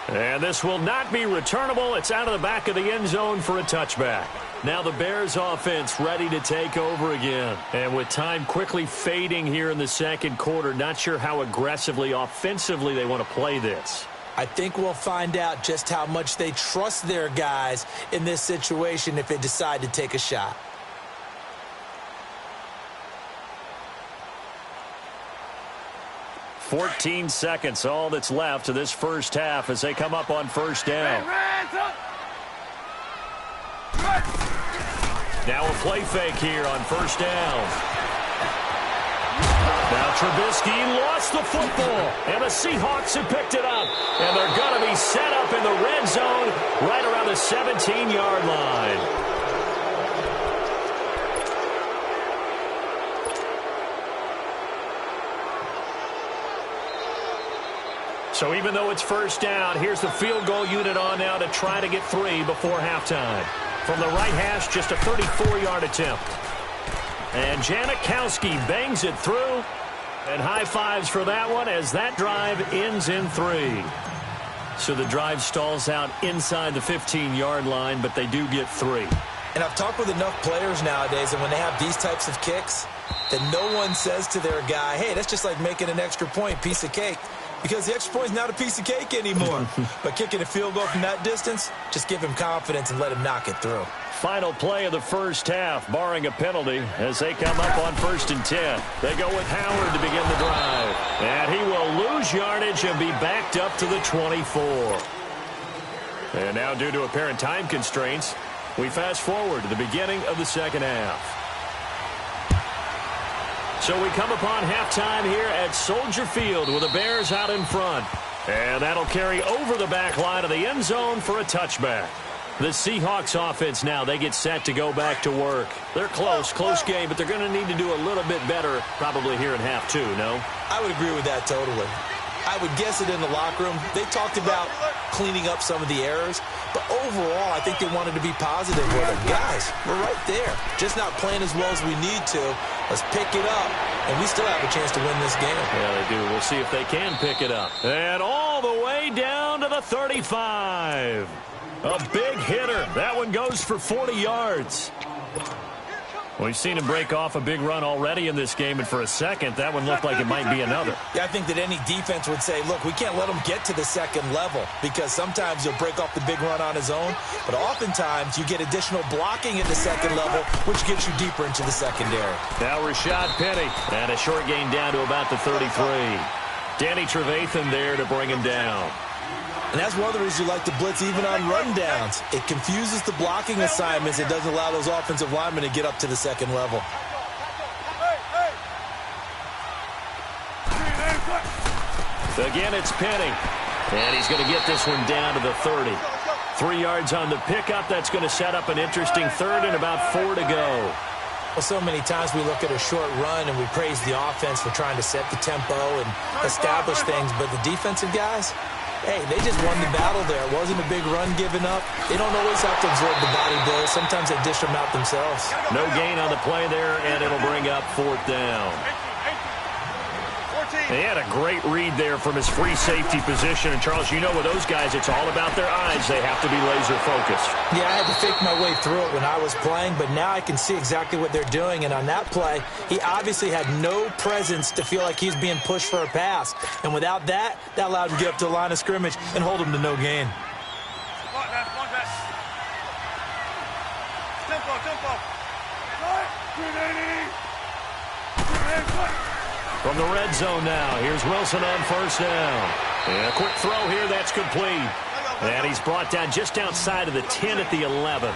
And this will not be returnable. It's out of the back of the end zone for a touchback. Now the Bears offense ready to take over again. And with time quickly fading here in the second quarter, not sure how aggressively, offensively they want to play this. I think we'll find out just how much they trust their guys in this situation if they decide to take a shot. "14 seconds, all that's left of this first half as they come up on first down. Now a play fake here on first down. Now Trubisky lost the football, and the Seahawks have picked it up. And they're going to be set up in the red zone right around the 17-yard line. So even though it's first down, here's the field goal unit on now to try to get 3 before halftime. From the right hash, just a 34-yard attempt. And Janikowski bangs it through. And high fives for that one as that drive ends in 3. So the drive stalls out inside the 15-yard line, but they do get 3. And I've talked with enough players nowadays, and when they have these types of kicks, that no one says to their guy, hey, that's just like making an extra point, piece of cake. Because the extra point is not a piece of cake anymore. But kicking a field goal from that distance, just give him confidence and let him knock it through. Final play of the first half, barring a penalty, as they come up on 1st and 10. They go with Howard to begin the drive. And he will lose yardage and be backed up to the 24. And now, due to apparent time constraints, we fast forward to the beginning of the second half. So we come upon halftime here at Soldier Field with the Bears out in front. And that'll carry over the back line of the end zone for a touchback. The Seahawks offense now, they get set to go back to work. They're close game, but they're going to need to do a little bit better probably here in half 2, no? I would agree with that totally. I would guess it in the locker room. They talked about cleaning up some of the errors, but overall, I think they wanted to be positive with it. Guys, we're right there. Just not playing as well as we need to. Let's pick it up, and we still have a chance to win this game. Yeah, they do. We'll see if they can pick it up. And all the way down to the 35. A big hitter. That one goes for 40 yards. We've seen him break off a big run already in this game, and for a second, that one looked like it might be another. Yeah, I think that any defense would say, look, we can't let him get to the second level because sometimes he'll break off the big run on his own, but oftentimes you get additional blocking at the second level, which gets you deeper into the secondary. Now Rashad Penny, and a short gain down to about the 33. Danny Trevathan there to bring him down. And that's one of the reasons you like to blitz even on rundowns. It confuses the blocking assignments. It doesn't allow those offensive linemen to get up to the second level. Again, it's Penny. And he's going to get this one down to the 30. 3 yards on the pickup. That's going to set up an interesting third and about 4 to go. Well, so many times we look at a short run and we praise the offense for trying to set the tempo and establish things. But the defensive guys, Hey, they just won the battle there. It wasn't a big run given up. They don't always have to absorb the body blows. Sometimes they dish them out themselves. No gain on the play there, and it'll bring up 4th down. He had a great read there from his free safety position. And, Charles, you know with those guys, it's all about their eyes. They have to be laser-focused. Yeah, I had to fake my way through it when I was playing, but now I can see exactly what they're doing. And on that play, he obviously had no presence to feel like he's being pushed for a pass. And without that, that allowed him to get up to the line of scrimmage and hold him to no gain. From the red zone now, here's Wilson on 1st down. And a quick throw here, that's complete. And he's brought down just outside of the 10 at the 11.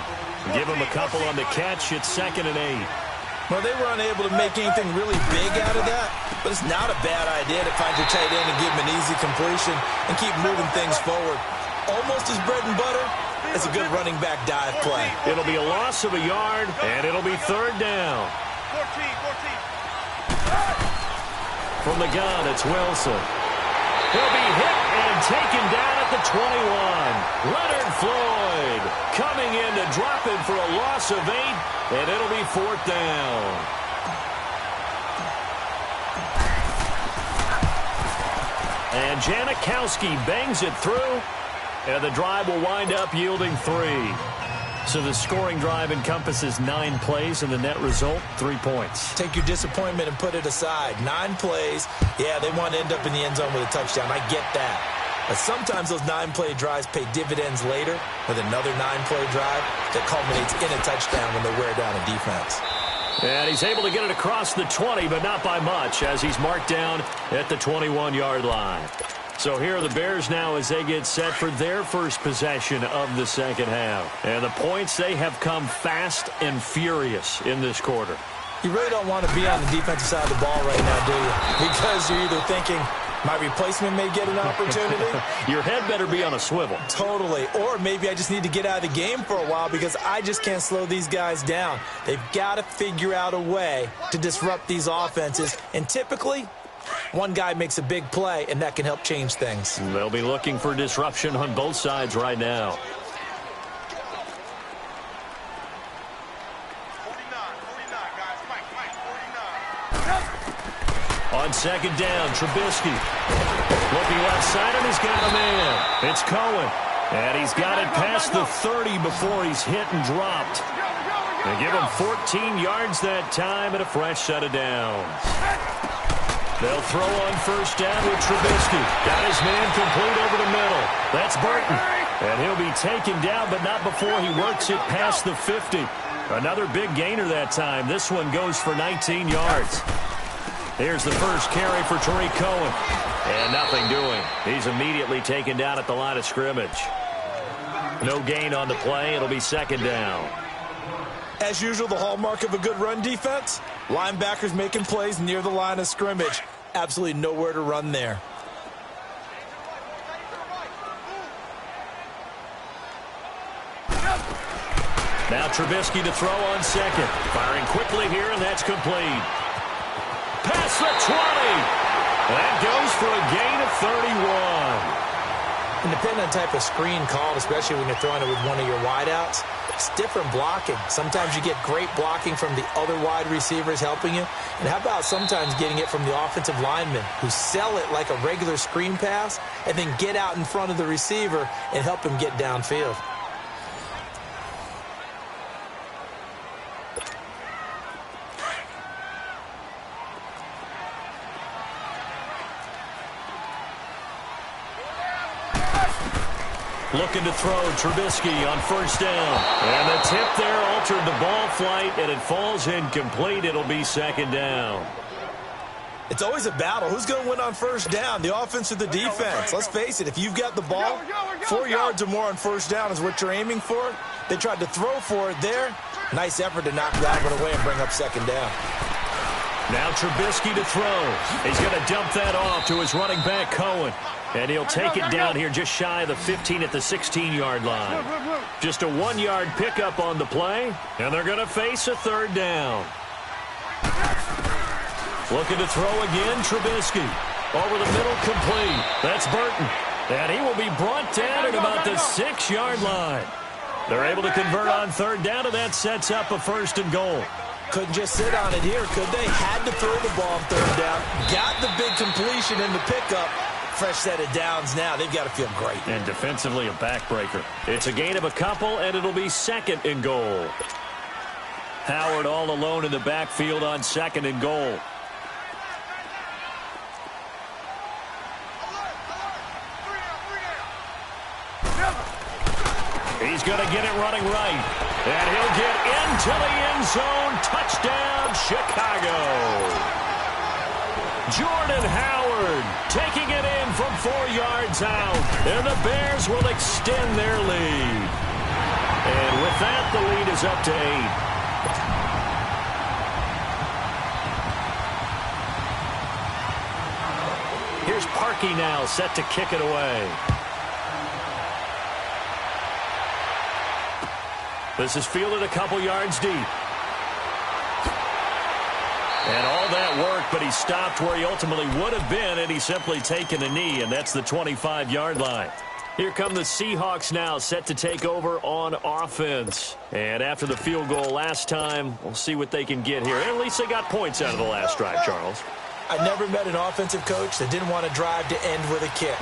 Give him a couple on the catch. It's 2nd and 8. Well, they were unable to make anything really big out of that, but it's not a bad idea to find your tight end and give him an easy completion and keep moving things forward. Almost as bread and butter as a good running back dive play. It'll be a loss of a yard, and it'll be 3rd down. 14. From the gun, it's Wilson. He'll be hit and taken down at the 21. Leonard Floyd coming in to drop him for a loss of 8, and it'll be 4th down. And Janikowski bangs it through, and the drive will wind up yielding 3. So the scoring drive encompasses 9 plays, and the net result, 3 points. Take your disappointment and put it aside. 9 plays. Yeah, they want to end up in the end zone with a touchdown. I get that. But sometimes those 9-play drives pay dividends later with another 9-play drive that culminates in a touchdown when they wear down a defense. And he's able to get it across the 20, but not by much, as he's marked down at the 21-yard line. So here are the Bears now as they get set for their first possession of the second half. And the points, they have come fast and furious in this quarter. You really don't want to be on the defensive side of the ball right now, do you? Because you're either thinking, my replacement may get an opportunity. Your head better be on a swivel. Totally. Or maybe I just need to get out of the game for a while because I just can't slow these guys down. They've got to figure out a way to disrupt these offenses. And typically, one guy makes a big play, and that can help change things. They'll be looking for disruption on both sides right now. 49, guys. Mike, 49. On 2nd down, Trubisky. Looking left side, and he's got a man. It's Cohen. And he's got it past the 30 before he's hit and dropped. They give him 14 yards that time and a fresh set of downs. They'll throw on 1st down with Trubisky. Got his man complete over the middle. That's Burton. And he'll be taken down, but not before he works it past the 50. Another big gainer that time. This one goes for 19 yards. Here's the first carry for Tariq Cohen. And nothing doing. He's immediately taken down at the line of scrimmage. No gain on the play. It'll be 2nd down. As usual, the hallmark of a good run defense, linebackers making plays near the line of scrimmage. Absolutely nowhere to run there. Now Trubisky to throw on 2nd. Firing quickly here, and that's complete. Past the 20. That goes for a gain of 31. And depending on the type of screen called, especially when you're throwing it with one of your wideouts, it's different blocking. Sometimes you get great blocking from the other wide receivers helping you. And how about sometimes getting it from the offensive linemen who sell it like a regular screen pass and then get out in front of the receiver and help him get downfield. Looking to throw, Trubisky on 1st down. And the tip there altered the ball flight, and it falls incomplete. It'll be 2nd down. It's always a battle. Who's going to win on 1st down, the offense or the defense? Let's face it, if you've got the ball, 4 yards or more on 1st down is what you're aiming for. They tried to throw for it there. Nice effort to knock that one away and bring up 2nd down. Now Trubisky to throw. He's going to dump that off to his running back, Cohen. And he'll take it down here just shy of the 15 at the 16-yard line. Just a 1-yard pickup on the play, and they're going to face a 3rd down. Looking to throw again, Trubisky. Over the middle, complete. That's Burton. And he will be brought down at about the 6-yard line. They're able to convert on third down, and that sets up a 1st and goal. Couldn't just sit on it here, could they? Had to throw the ball on third down. Got the big completion in the pickup. Fresh set of downs now. They've got to feel great. And defensively, a backbreaker. It's a gain of a couple, and it'll be 2nd and goal. Howard all alone in the backfield on 2nd and goal. He's going to get it running right. And he'll get into the end zone. Touchdown, Chicago. Jordan Howard taking it in from 4 yards out. And the Bears will extend their lead. And with that, the lead is up to 8. Here's Parkey now, set to kick it away. This is fielded a couple yards deep. And all that work, but he stopped where he ultimately would have been, and he's simply taken a knee, and that's the 25-yard line. Here come the Seahawks now, set to take over on offense. And after the field goal last time, we'll see what they can get here. And at least they got points out of the last drive, Charles. I never met an offensive coach that didn't want to drive to end with a kick.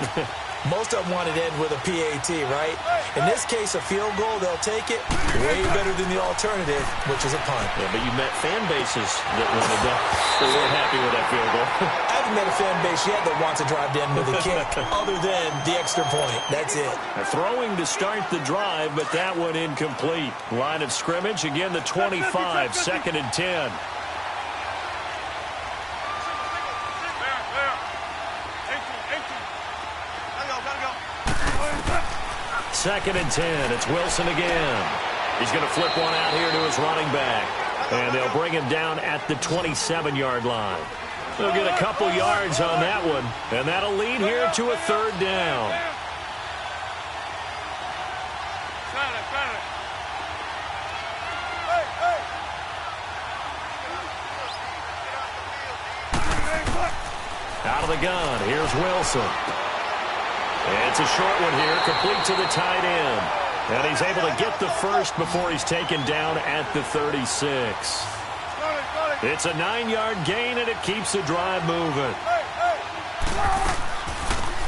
Most of them wanted to end with a PAT, right? In this case, a field goal, they'll take it way better than the alternative, which is a punt. Yeah, but you met fan bases that weren't happy with that field goal. I haven't met a fan base yet that wants to drive to end with a kick, other than the extra point. That's it. Throwing to start the drive, but that one incomplete. Line of scrimmage, again the 25, 2nd and 10. 2nd and 10. It's Wilson again. He's going to flip one out here to his running back. And they'll bring him down at the 27-yard line. They'll get a couple yards on that one. And that'll lead here to a 3rd down. Out of the gun. Here's Wilson. It's a short one here, complete to the tight end. And he's able to get the first before he's taken down at the 36. It's a 9-yard gain, and it keeps the drive moving.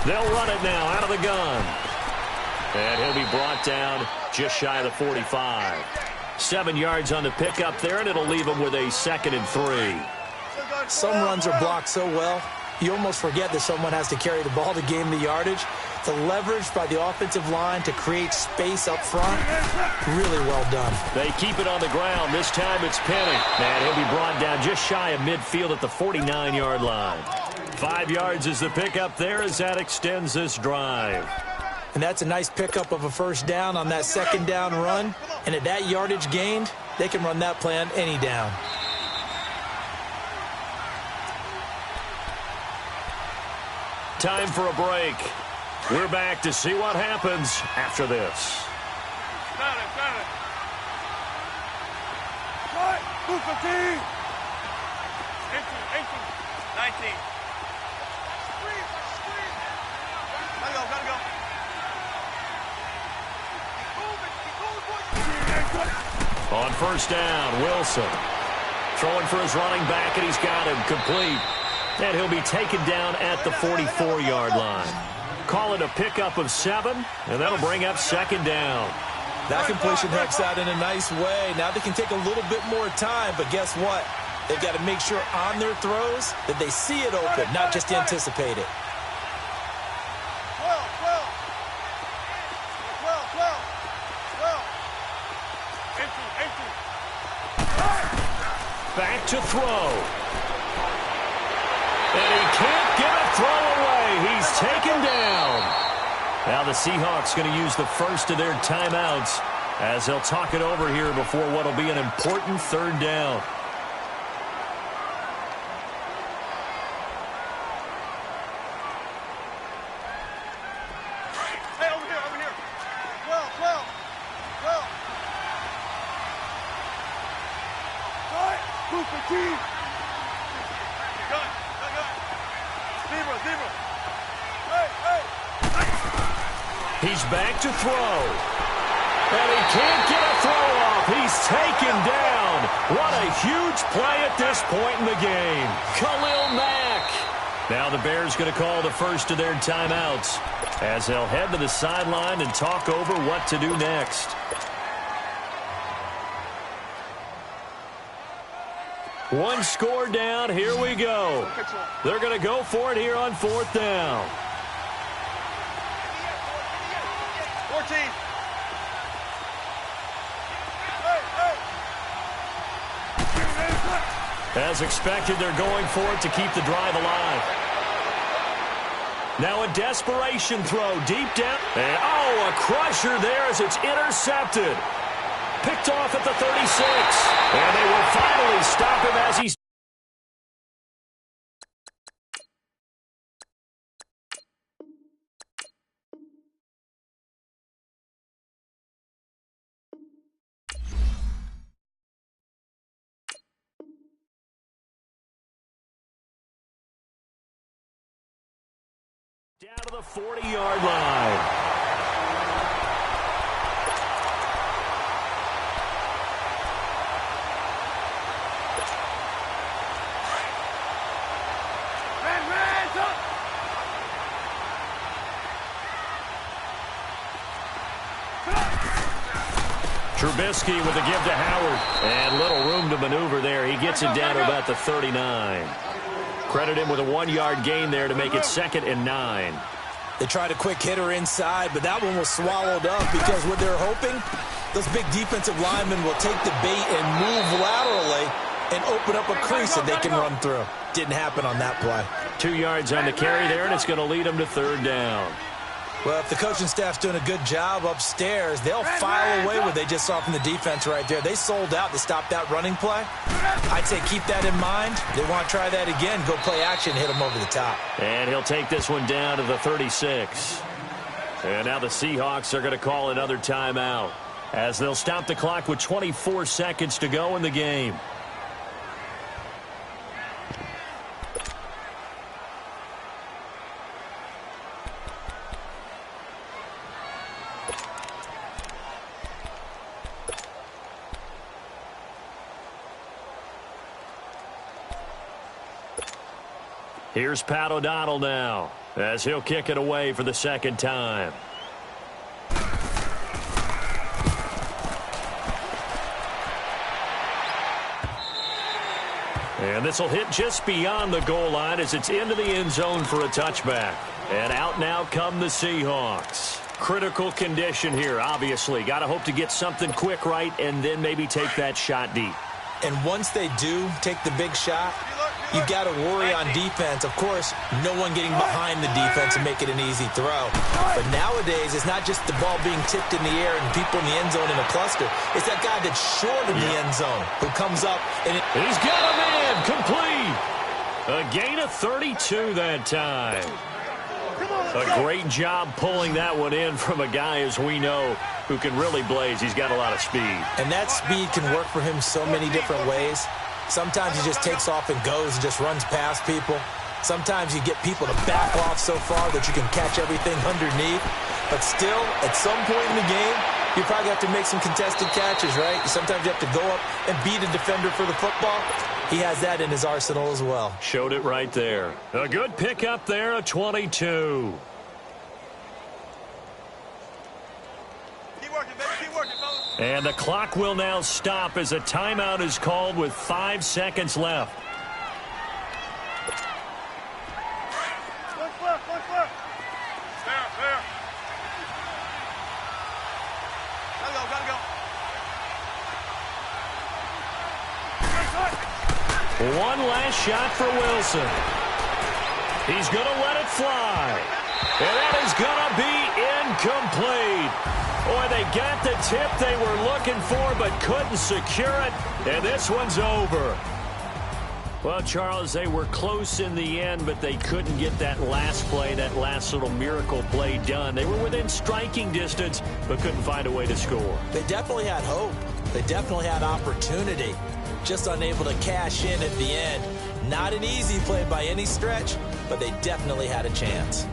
They'll run it now out of the gun. And he'll be brought down just shy of the 45. 7 yards on the pickup there, and it'll leave him with a 2nd and 3. Some runs are blocked so well, you almost forget that someone has to carry the ball to gain the yardage. The leverage by the offensive line to create space up front, really well done. They keep it on the ground. This time it's Penny. And he'll be brought down just shy of midfield at the 49-yard line. 5 yards is the pickup there as that extends this drive. And that's a nice pickup of a 1st down on that 2nd down run. And at that yardage gained, they can run that play on any down. Time for a break. We're back to see what happens after this. Got it. What? 215. 18. 19. Gotta go. On 1st down, Wilson. Throwing for his running back, and he's got him complete. And he'll be taken down at the 44-yard line. Call it a pickup of 7, and that'll bring up 2nd down. That completion helps out in a nice way. Now they can take a little bit more time, but guess what? They've got to make sure on their throws that they see it open, not just anticipate it. 18. Back to throw. And he can't get a throw away. He's taken down. Now the Seahawks going to use the first of their timeouts as they'll talk it over here before what will be an important 3rd down. Hey, over here. 12. Gun. Zebra. Hey. He's back to throw. And he can't get a throw off. He's taken down. What a huge play at this point in the game. Khalil Mack. Now the Bears going to call the first of their timeouts as they'll head to the sideline and talk over what to do next. One score down. Here we go. They're going to go for it here on fourth down. 14. As expected, they're going for it to keep the drive alive. Now a desperation throw deep down. And, oh, a crusher there as it's intercepted. Picked off at the 36. And they will finally stop him as he's... down to the 40-yard line. Trubisky with a give to Howard. And little room to maneuver there. He gets it down to about the 39. Credit him with a 1-yard gain there to make it 2nd and 9. They tried a quick hitter inside, but that one was swallowed up because what they're hoping, those big defensive linemen will take the bait and move laterally and open up a crease that they can run through. Didn't happen on that play. 2 yards on the carry there, and it's going to lead them to 3rd down. Well, if the coaching staff's doing a good job upstairs, they'll file away what they just saw from the defense right there. They sold out to stop that running play. I'd say keep that in mind. They want to try that again. Go play action, hit them over the top. And he'll take this one down to the 36. And now the Seahawks are going to call another timeout as they'll stop the clock with 24 seconds to go in the game. Here's Pat O'Donnell now as he'll kick it away for the 2nd time. And this will hit just beyond the goal line as it's into the end zone for a touchback. And out now come the Seahawks. Critical condition here, obviously. Got to hope to get something quick right and then maybe take that shot deep. And once they do take the big shot, you've got to worry on defense. Of course, no one getting behind the defense and make it an easy throw. But nowadays, it's not just the ball being tipped in the air and people in the end zone in a cluster. It's that guy that's short of the end zone who comes up and he's got a man complete. A gain of 32 that time. A great job pulling that one in from a guy, as we know, who can really blaze. He's got a lot of speed. And that speed can work for him so many different ways. Sometimes he just takes off and goes and just runs past people. Sometimes you get people to back off so far that you can catch everything underneath. But still, at some point in the game, you probably have to make some contested catches, right? Sometimes you have to go up and beat a defender for the football. He has that in his arsenal as well. Showed it right there. A good pickup there, a 22. Keep working, baby. Keep working, fellas. And the clock will now stop as a timeout is called with 5 seconds left. Look left, look left. There. Gotta go. One last shot for Wilson. He's going to let it fly. And that is going to be incomplete. Boy, they got the tip they were looking for but couldn't secure it. And this one's over. Well, Charles, they were close in the end, but they couldn't get that last play, that last little miracle play done. They were within striking distance, but couldn't find a way to score. They definitely had hope. They definitely had opportunity. Just unable to cash in at the end. Not an easy play by any stretch, but they definitely had a chance.